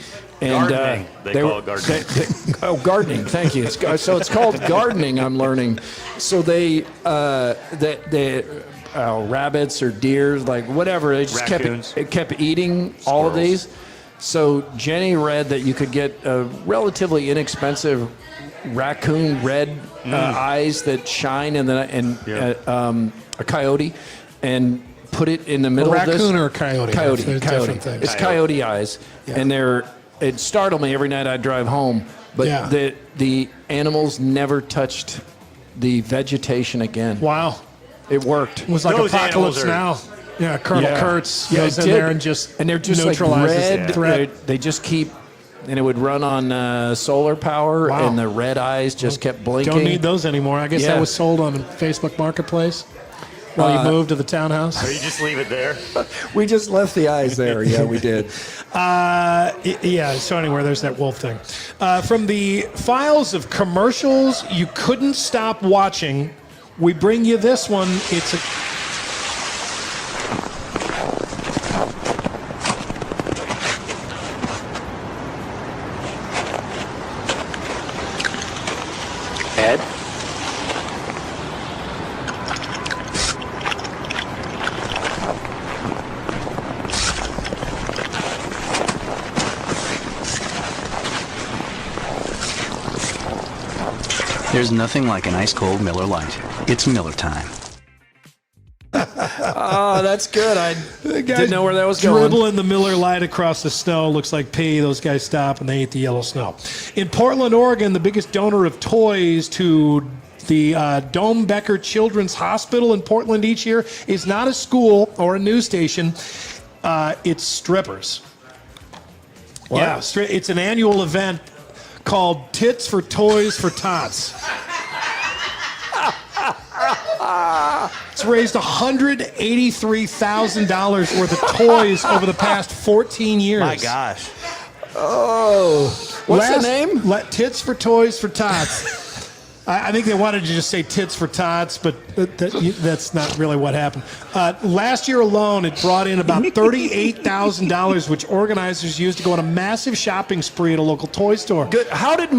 And, gardening. They call it gardening. Gardening. Thank you. So it's called gardening, I'm learning. So they rabbits or deer, like whatever, they just kept eating all of these. So Jenny read that you could get a relatively inexpensive raccoon red eyes that shine, and a coyote, and put it in the middle of this. A raccoon or a coyote? Coyote. Different things. It's coyote eyes, and it startled me every night I'd drive home. But the animals never touched the vegetation again. Wow. It worked. It was like Those Apocalypse animals Now. Yeah, Colonel Kurtz goes in there and just they're just neutralizes like red. the threat. They just keep, and it would run on solar power, Wow. and the red eyes just kept blinking. Don't need those anymore. I guess that was sold on Facebook Marketplace while you moved to the townhouse. Or you just leave it there. We just left the eyes there. Yeah, we did. So anyway, there's that wolf thing. From the files of commercials you couldn't stop watching, we bring you this one. It's a... Ed? There's nothing like an ice-cold Miller Lite. It's Miller time. Oh, that's good. I didn't know where that was going. Dribbling the Miller Lite across the snow. Looks like pee. Those guys stop and they eat the yellow snow. In Portland, Oregon, the biggest donor of toys to The Dome Becker Children's Hospital in Portland each year is not a school or a news station. It's strippers. What? Yeah, it's an annual event called Tits for Toys for Tots. It's raised $183,000 worth of toys over the past 14 years. My gosh. Oh. What's the name? Tits for Toys for Tots. I think they wanted to just say Tits for Tots, but that's not really what happened. Last year alone, it brought in about $38,000, which organizers used to go on a massive shopping spree at a local toy store. Good. How did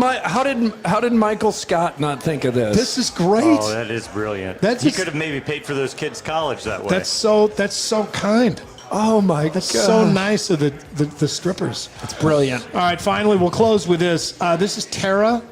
Michael Scott not think of this? This is great. Oh, that is brilliant. He could have maybe paid for those kids' college that way. That's so kind. Oh my That's God. so nice of the strippers. It's brilliant. All right, finally, we'll close with this. This is Tara.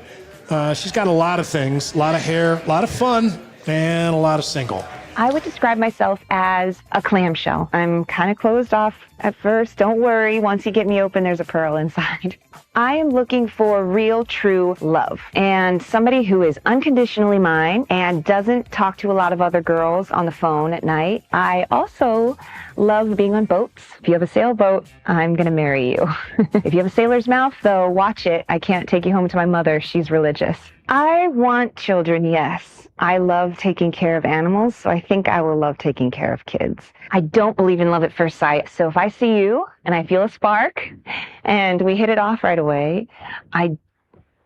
She's got a lot of things, a lot of hair, a lot of fun, and a lot of single. I would describe myself as a clamshell. I'm kind of closed off at first. Don't worry, once you get me open, there's a pearl inside. I am looking for real, true love and somebody who is unconditionally mine and doesn't talk to a lot of other girls on the phone at night. I also love being on boats. If you have a sailboat, I'm going to marry you. If you have a sailor's mouth, though, watch it. I can't take you home to my mother. She's religious. I want children, yes. I love taking care of animals, so I think I will love taking care of kids. I don't believe in love at first sight, so if I see you and I feel a spark and we hit it off right away, I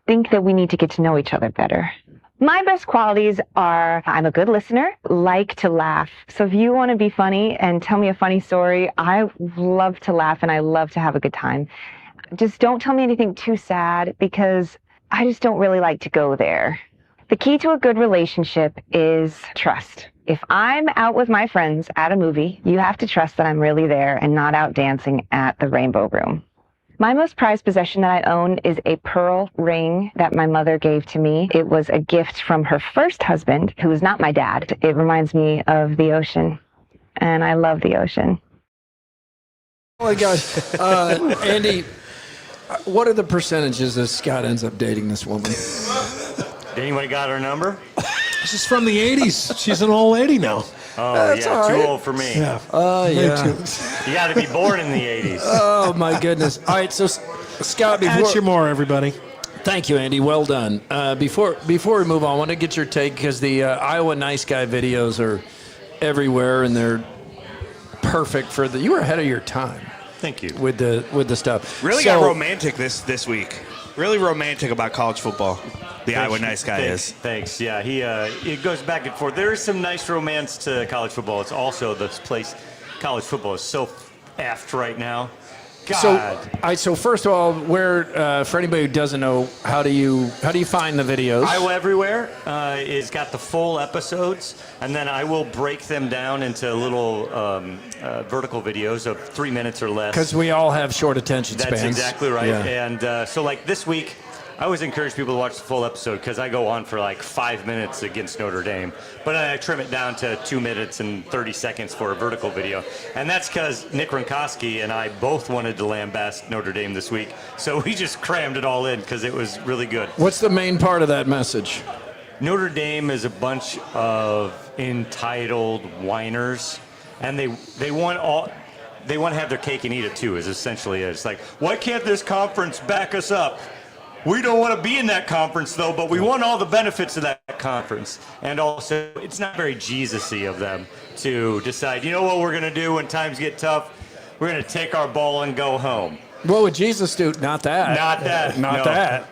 think that we need to get to know each other better. My best qualities are I'm a good listener, like to laugh. So if you want to be funny and tell me a funny story, I love to laugh and I love to have a good time. Just don't tell me anything too sad because I just don't really like to go there. The key to a good relationship is trust. If I'm out with my friends at a movie, you have to trust that I'm really there and not out dancing at the Rainbow Room. My most prized possession that I own is a pearl ring that my mother gave to me. It was a gift from her first husband, who is not my dad. It reminds me of the ocean, and I love the ocean. Oh my gosh. Andy, what are the percentages that Scott ends up dating this woman? Anyone got her number? This is from the 80s. She's an old lady now. Oh, That's yeah, all too right. old for me. Yeah. Yeah. You got to be born in the 80s. Oh, my goodness. All right, so Scott, That's your more, everybody. Thank you, Andy. Well done. Before we move on, I want to get your take because the Iowa Nice Guy videos are everywhere and they're perfect for the. You were ahead of your time. Thank you. With the stuff. Really got romantic this week. Really romantic about college football. The Iowa Nice Guy is. Thanks. Yeah, it goes back and forth. There is some nice romance to college football. It's also this place. College football is so effed right now. God. So first of all, where for anybody who doesn't know, how do you find the videos? Iowa Everywhere is got the full episodes, and then I will break them down into little vertical videos of 3 minutes or less. Because we all have short attention spans. That's exactly right. Yeah. And so like this week, I always encourage people to watch the full episode because I go on for like 5 minutes against Notre Dame. But I trim it down to 2 minutes and 30 seconds for a vertical video. And that's because Nick Ronkowski and I both wanted to lambast Notre Dame this week. So we just crammed it all in because it was really good. What's the main part of that message? Notre Dame is a bunch of entitled whiners. And they want to have their cake and eat it too, is essentially it. It's like, why can't this conference back us up? We don't want to be in that conference, though, but we want all the benefits of that conference. And also, it's not very Jesus-y of them to decide, you know what we're going to do when times get tough? We're going to take our ball and go home. What would Jesus do? Not that. Not that. Not no.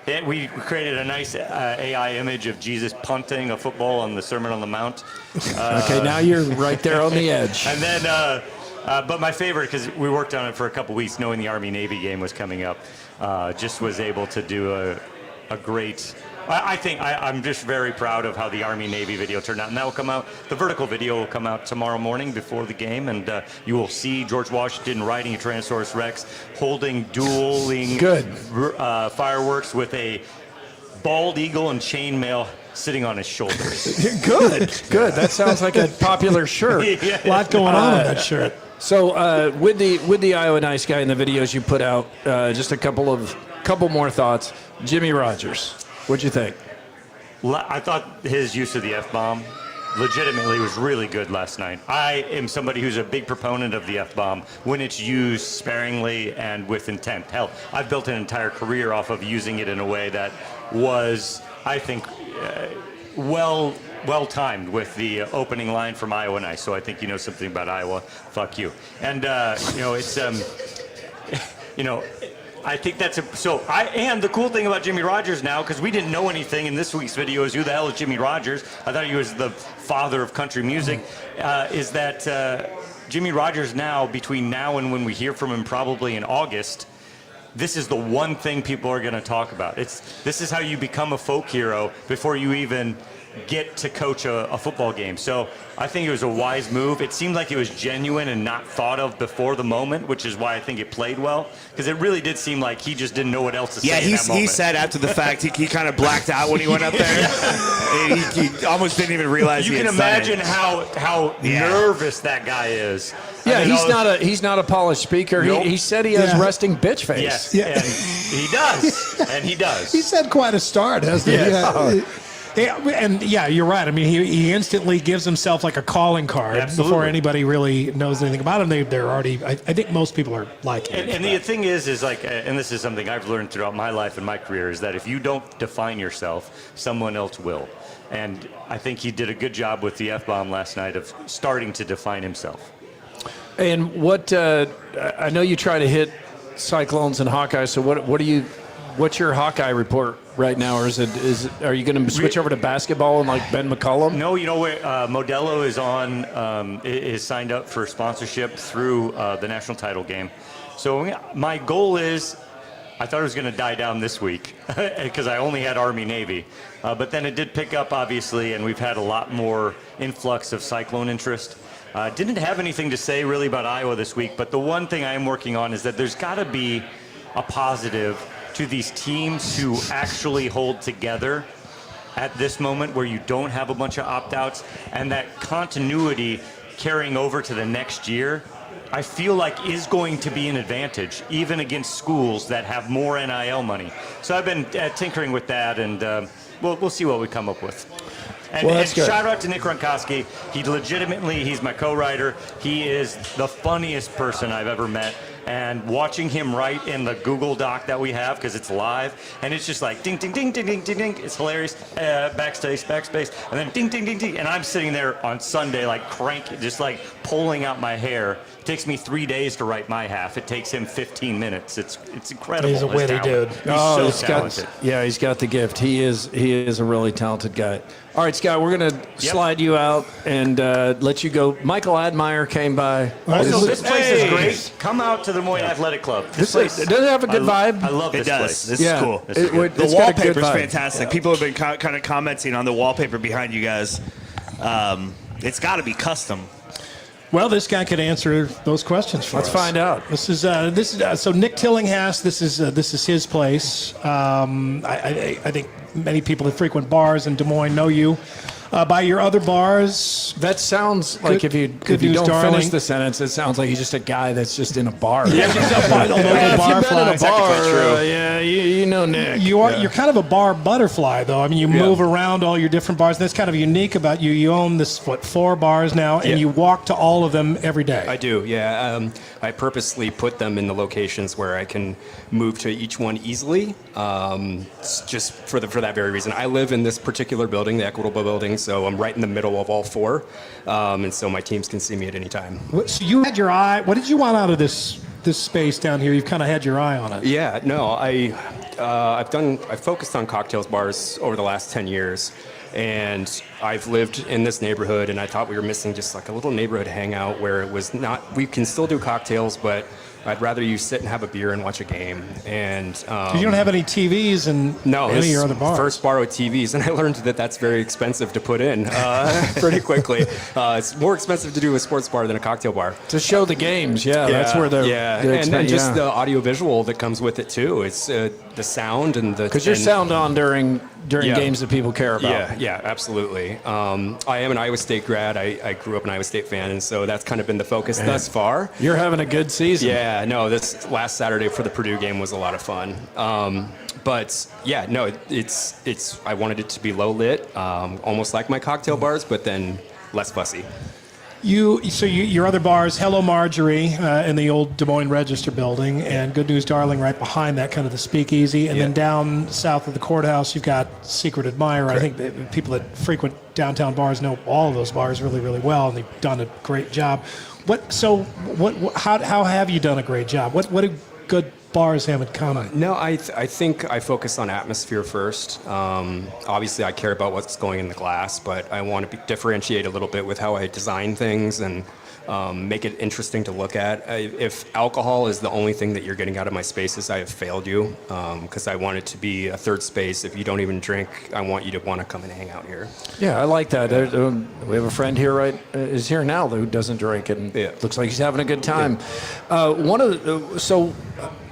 that. We created a nice AI image of Jesus punting a football on the Sermon on the Mount. Okay, now you're right there on the edge. And then, but my favorite, because we worked on it for a couple weeks, knowing the Army-Navy game was coming up, just was able to do a great. I think I'm just very proud of how the Army-Navy video turned out. And that will come out, the vertical video will come out tomorrow morning before the game, and you will see George Washington riding a Tyrannosaurus Rex, holding dueling fireworks with a bald eagle and chainmail sitting on his shoulders. Good. That sounds like a popular shirt. Yeah. A lot going on with that shirt. So with the Iowa Nice Guy and the videos you put out, just a couple more thoughts. Jimmy Rogers, what'd you think? I thought his use of the F-bomb legitimately was really good last night. I am somebody who's a big proponent of the F-bomb when it's used sparingly and with intent. Hell, I've built an entire career off of using it in a way that was, I think, well-timed with the opening line from Iowa Nice. So I think you know something about Iowa. Fuck you. And, it's, I think that's and the cool thing about Jimmy Rogers now, because we didn't know anything in this week's video, is who the hell is Jimmy Rogers? I thought he was the father of country music. Is that Jimmy Rogers now, between now and when we hear from him probably in August, this is the one thing people are going to talk about. This is how you become a folk hero before you even get to coach a football game. So I think it was a wise move. It seemed like it was genuine and not thought of before the moment, which is why I think it played well, because it really did seem like he just didn't know what else to say in that moment. He said after the fact, he kind of blacked out when he went up there. he almost didn't even realize you he can had said imagine it. how nervous that guy is. Yeah, he's not a polished speaker. Nope. He said he has resting bitch face. Yes, and he does. And he does. He's had quite a start, hasn't he? Yes. And you're right. I mean, he instantly gives himself like a calling card before anybody really knows anything about him. They're already. I think most people are liking it. And the thing is like, and this is something I've learned throughout my life and my career, is that if you don't define yourself, someone else will. And I think he did a good job with the F-bomb last night of starting to define himself. And what I know you try to hit Cyclones and Hawkeyes. So what's your Hawkeye report right now, or are you going to switch over to basketball and like Ben McCollum? No, Modelo is signed up for sponsorship through the national title game. So my goal is, I thought it was going to die down this week because I only had Army Navy, but then it did pick up obviously, and we've had a lot more influx of Cyclone interest. Didn't have anything to say really about Iowa this week, but the one thing I am working on is that there's got to be a positive to these teams who actually hold together at this moment where you don't have a bunch of opt-outs, and that continuity carrying over to the next year, I feel like is going to be an advantage, even against schools that have more NIL money. So I've been tinkering with that, and we'll see what we come up with. And shout out to Nick Ronkowski. He's my co-writer. He is the funniest person I've ever met. And watching him write in the Google Doc that we have, because it's live, and it's just like ding, ding, ding, ding, ding, ding, ding. It's hilarious. Backspace, and then ding, ding, ding, ding. And I'm sitting there on Sunday, like just like pulling out my hair. It takes me 3 days to write my half. It takes him 15 minutes. It's incredible. He's a witty dude. He's so talented. He's got the gift. He is a really talented guy. All right, Scott, we're going to slide you out and let you go. Michael Admire came by. Also, this place is great. Come out to the Des Moines Athletic Club. This place does it have a good vibe? I love this place. This is cool. The wallpaper is fantastic. People have been kind of commenting on the wallpaper behind you guys. It's got to be custom. Well, this guy could answer those questions for us. Let's find out. This is so Nick Tillinghast. This is his place. I think many people that frequent bars in Des Moines know you by your other bars. That sounds like if you don't finish the sentence, it sounds like he's just a guy that's just in a bar. Yeah, just a local bar fly. Yeah, you know Nick. You're kind of a bar butterfly, though. I mean, you move around all your different bars. That's kind of unique about you. You own this 4 bars now, and you walk to all of them every day. I do. Yeah. I purposely put them in the locations where I can move to each one easily, just for that very reason. I live in this particular building, the Equitable Building, so I'm right in the middle of all 4, and so my teams can see me at any time. So you had your eye. What did you want out of this space down here? You've kind of had your eye on it. Yeah. No. I've focused on cocktails bars over the last 10 years. And I've lived in this neighborhood, and I thought we were missing just like a little neighborhood hangout where it was not, we can still do cocktails, but I'd rather you sit and have a beer and watch a game. And you don't have any TVs in any of your other bars. First borrowed TVs, and I learned that that's very expensive to put in pretty quickly. It's more expensive to do a sports bar than a cocktail bar. To show the games, that's where and just the audio visual that comes with it too. It's the sound and the because you're sound on during games that people care about. Yeah, absolutely. I am an Iowa State grad. I grew up an Iowa State fan, and so that's kind of been the focus thus far. You're having a good season. Yeah, no, this last Saturday for the Purdue game was a lot of fun. But yeah, no, it's. I wanted it to be low lit, almost like my cocktail bars, but then less fussy. Your other bars, Hello Marjorie in the old Des Moines Register building, and Good News Darling right behind that, kind of the speakeasy. And then down south of the courthouse, you've got Secret Admirer. Correct. I think that people that frequent downtown bars know all of those bars really, really well, and they've done a great job. How have you done a great job? What do good bars have in common? No, I think I focus on atmosphere first. Obviously, I care about what's going in the glass, but I want to differentiate a little bit with how I design things and make it interesting to look at. If alcohol is the only thing that you're getting out of my spaces, I have failed you, because I want it to be a third space. If you don't even drink, I want you to want to come and hang out here. Yeah, I like that. We have a friend here, is here now who doesn't drink, and looks like he's having a good time. Yeah.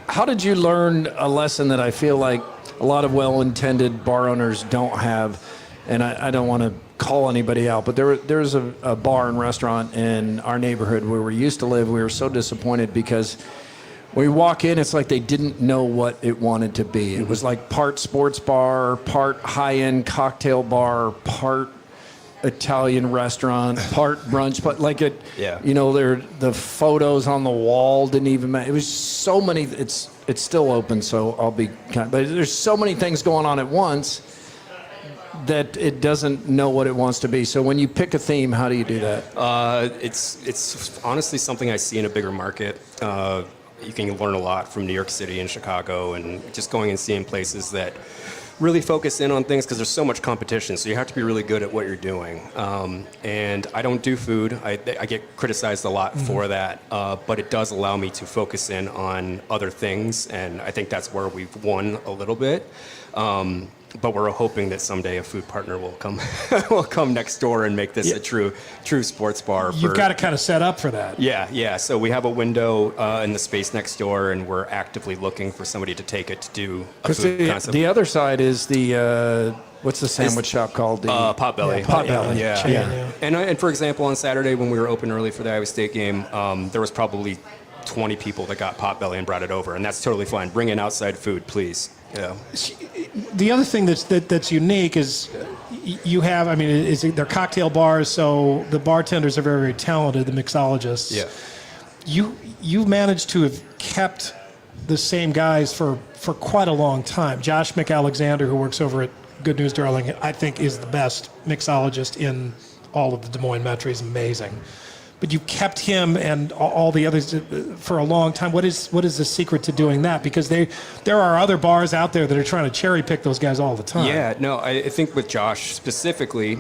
How did you learn a lesson that I feel like a lot of well-intended bar owners don't have? And I don't want to call anybody out, but there's a bar and restaurant in our neighborhood where we used to live. We were so disappointed because when we walk in, it's like they didn't know what it wanted to be. It was like part sports bar, part high-end cocktail bar, part Italian restaurant, part brunch, but the photos on the wall didn't even matter. It was so many. It's still open, so I'll be but there's so many things going on at once that it doesn't know what it wants to be. So when you pick a theme, how do you do that? It's honestly something I see in a bigger market. You can learn a lot from New York City and Chicago, and just going and seeing places that really focus in on things, because there's so much competition, so you have to be really good at what you're doing. And I don't do food. I get criticized a lot for that, but it does allow me to focus in on other things, and I think that's where we've won a little bit. But we're hoping that someday a food partner will come next door and make this a true sports bar. You've got to kind of set up for that. Yeah. So we have a window in the space next door, and we're actively looking for somebody to take it to do a food concept. The other side is what's the sandwich shop called? Potbelly. Yeah, Potbelly. Yeah. And for example, on Saturday when we were open early for the Iowa State game, there was probably 20 people that got Potbelly and brought it over, and that's totally fine. Bring in outside food, please. Yeah. The other thing that's unique is you have, they're cocktail bars, so the bartenders are very, very talented, the mixologists. Yeah. You've managed to have kept the same guys for quite a long time. Josh McAlexander, who works over at Good News Darling, I think is the best mixologist in all of the Des Moines Metro. He's amazing. But you kept him and all the others for a long time. What is the secret to doing that? Because there are other bars out there that are trying to cherry pick those guys all the time. Yeah, no, I think with Josh specifically,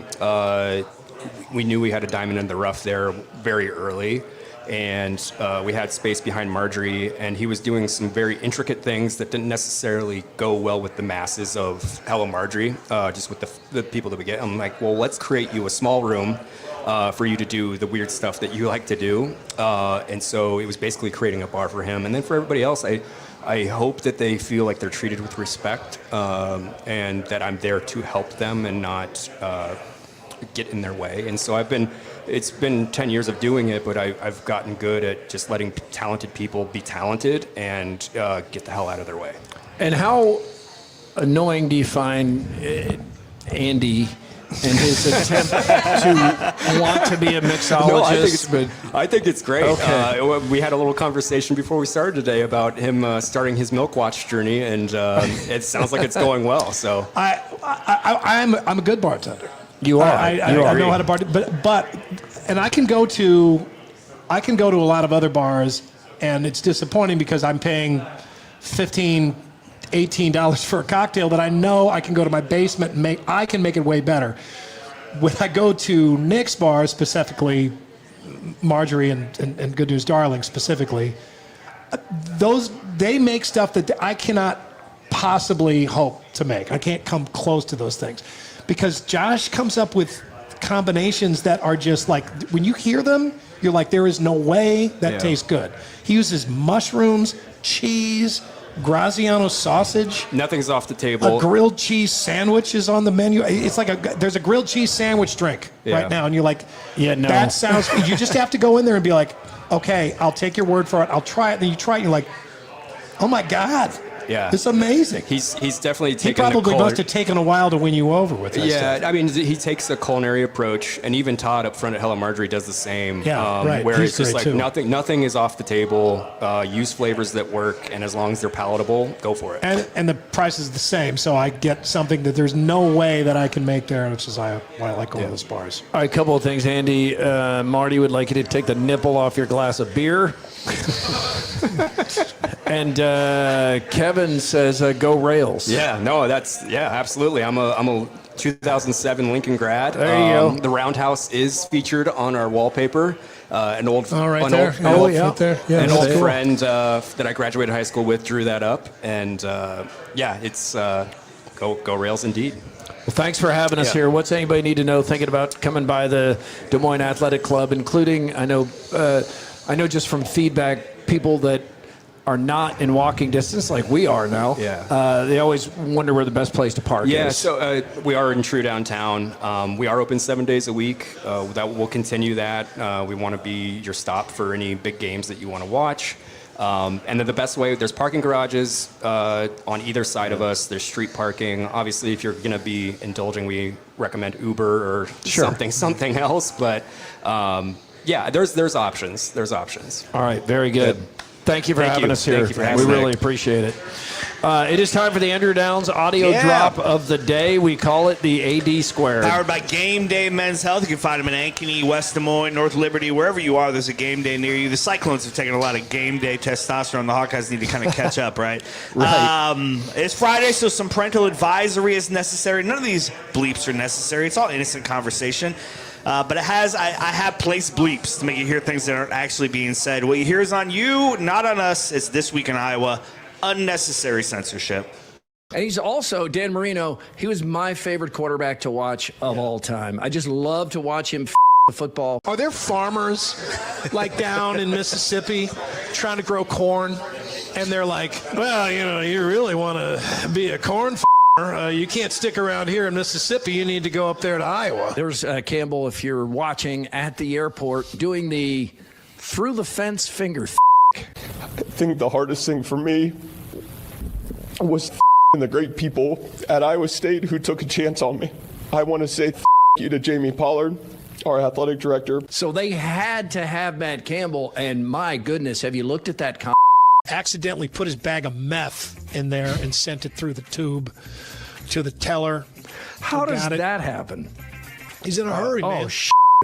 we knew we had a diamond in the rough there very early. And we had space behind Marjorie, and he was doing some very intricate things that didn't necessarily go well with the masses of Hello Marjorie, just with the people that we get. I'm like, well, let's create you a small room for you to do the weird stuff that you like to do. And so it was basically creating a bar for him. And then for everybody else, I hope that they feel like they're treated with respect, and that I'm there to help them and not get in their way. And so it's been 10 years of doing it, but I've gotten good at just letting talented people be talented and get the hell out of their way. And how annoying do you find Andy and his attempt to want to be a mixologist? No, I think it's great. Okay. We had a little conversation before we started today about him starting his Milk Watch journey, and it sounds like it's going well. So I'm a good bartender. You are. I know how to bartend, but I can go to a lot of other bars, and it's disappointing because I'm paying $15, $18 for a cocktail that I know I can go to my basement and I can make it way better. When I go to Nick's bar, specifically Marjorie and Good News Darling specifically, they make stuff that I cannot possibly hope to make. I can't come close to those things. Because Josh comes up with combinations that are just like, when you hear them, you're like, there is no way that tastes good. He uses mushrooms, cheese, Graziano sausage. Nothing's off the table. A grilled cheese sandwich is on the menu. It's like there's a grilled cheese sandwich drink right now, and you're like, that sounds. You just have to go in there and be like, okay, I'll take your word for it. I'll try it. Then you try it, and you're like, oh my God. Yeah. It's amazing. He's definitely He taken probably must have taken a while to win you over with that stuff. I mean, he takes a culinary approach, and even Todd up front at Hello Marjorie does the same. Yeah, right. Where He's it's just great, like too. nothing is off the table. Use flavors that work, and as long as they're palatable, go for it. And the price is the same, so I get something that there's no way that I can make there, which is why I like going to those bars. All right, a couple of things, Andy. Marty would like you to take the nipple off your glass of beer. And Kevin says, "Go Rails." Yeah, no, absolutely. I'm a 2007 Lincoln grad. There you go. The Roundhouse is featured on our wallpaper. An old, right an there. old, Yeah, an old, right there. Yeah, an that's old cool. friend that I graduated high school with drew that up, and it's go Rails indeed. Well, thanks for having us here. What's anybody need to know thinking about coming by the Des Moines Athletic Club, including, I know just from feedback, people that are not in walking distance like we are now. Yeah. They always wonder where the best place to park Yeah, is. so we are in true downtown. We are open 7 days a week. That will continue that. We want to be your stop for any big games that you want to watch. And then the best way, there's parking garages on either side of us. There's street parking. Obviously, if you're going to be indulging, we recommend Uber or something else. But there's options. There's options. All right, very good. Thank you for having us here. Thank you for having we us. really appreciate it. It is time for the Andrew Downs audio drop of the day. We call it the AD Squared. Powered by Game Day Men's Health. You can find them in Ankeny, West Des Moines, North Liberty, wherever you are. There's a game day near you. The Cyclones have taken a lot of game day testosterone. The Hawkeyes need to kind of catch up, right? It's Friday, so some parental advisory is necessary. None of these bleeps are necessary. It's all innocent conversation. But I have placed bleeps to make you hear things that aren't actually being said. What you hear is on you, not on us. It's This Week in Iowa. Unnecessary censorship. And he's also, Dan Marino, he was my favorite quarterback to watch of all time. I just love to watch him the football. Are there farmers like down in Mississippi trying to grow corn? And they're like, well, you really want to be a corn you can't stick around here in Mississippi. You need to go up there to Iowa. There's Campbell, if you're watching at the airport, doing the through the fence finger. I think the hardest thing for me was the great people at Iowa State who took a chance on me. I want to say you to Jamie Pollard, our athletic director. So they had to have Matt Campbell, and my goodness, have you looked at that? Accidentally put his bag of meth in there and sent it through the tube to the teller. How does that happen? He's in a hurry, man.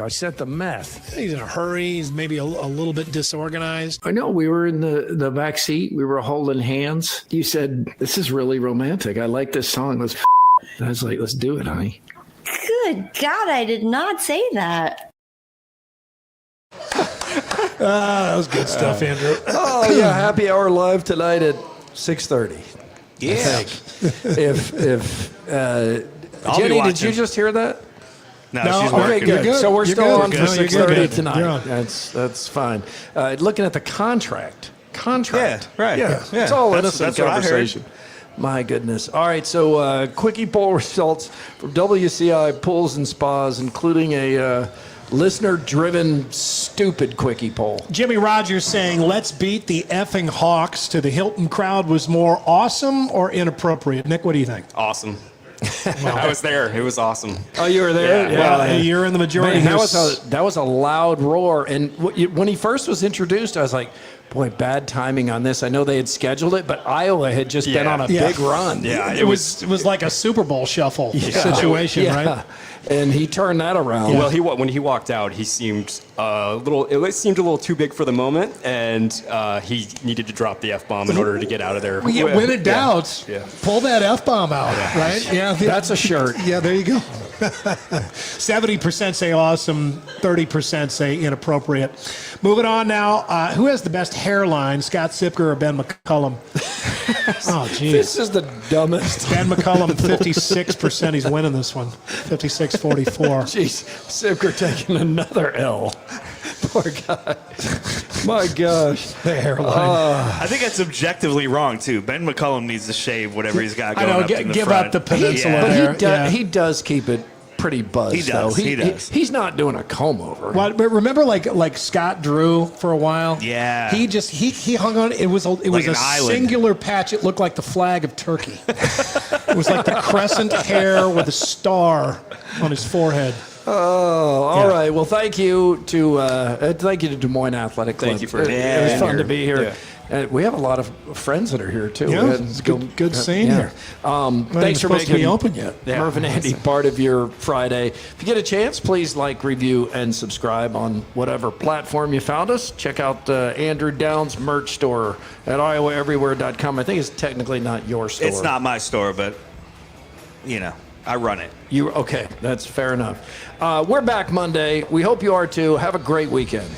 I sent the meth. He's in a hurry. He's maybe a little bit disorganized. I know. We were in the back seat. We were holding hands. You said, "This is really romantic. I like this song. Let's." I was like, "Let's do it, honey." Good God, I did not say that. That was good stuff, Andrew. Oh yeah, happy hour live tonight at 6:30. Yeah. I think. If I'll be Jenny, did watching. you just hear that? No, she's okay, working. good. So we're still on for No, you're 6:30 good. tonight. You're on. That's fine. Looking at the contract. Yeah, right. Yeah, Yeah. it's all That's innocent what I heard. conversation. My goodness. All right, so quickie poll results from WCI Pools and Spas, including a listener-driven stupid quickie poll. Jimmy Rogers saying, let's beat the effing Hawks to the Hilton crowd was more awesome or inappropriate? Nick, what do you think? Awesome. I was there. It was awesome. Oh, you were there? Yeah. Well, you're in the majority. Man, that was a loud roar. And when he first was introduced, I was like, boy, bad timing on this. I know they had scheduled it, but Iowa had just been on a big run. Yeah, it was like a Super Bowl shuffle situation, right? And he turned that around. Well, when he walked out, he seemed it seemed a little too big for the moment, and he needed to drop the F-bomb in order to get out of there. Well, yeah, when in doubt, pull that F-bomb out, right? Yeah, that's a shirt. Yeah, there you go. 70% say awesome, 30% say inappropriate. Moving on now. Who has the best hairline, Scott Sipker or Ben McCullum? Oh, geez. This is the dumbest. Ben McCullum, 56%. He's winning this one. 56-44. Jeez, Sipker taking another L. Poor guy. My gosh. The hairline. I think that's objectively wrong, too. Ben McCullum needs to shave whatever he's got going up in the give front. up the peninsula Yeah. there. He does keep it pretty buzzed. He does. Though. He does. He's not doing a comb over. Well, but remember, like Scott Drew for a while. Yeah. He hung on. It was a singular patch. It looked like the flag of Turkey. It was like the crescent hair with a star on his forehead. Oh, all right. Well, thank you to Des Moines Athletic Club. Thank you for it was fun to be here. Yeah. We have a lot of friends that are here too. Yeah, it's good seeing you. Thanks for making to be open yet. Murph and Andy part of your Friday. If you get a chance, please like, review, and subscribe on whatever platform you found us. Check out Andrew Downs' merch store at iowaeverywhere.com. I think it's technically not your store. It's not my store, but I run it. Okay, that's fair enough. We're back Monday. We hope you are too. Have a great weekend.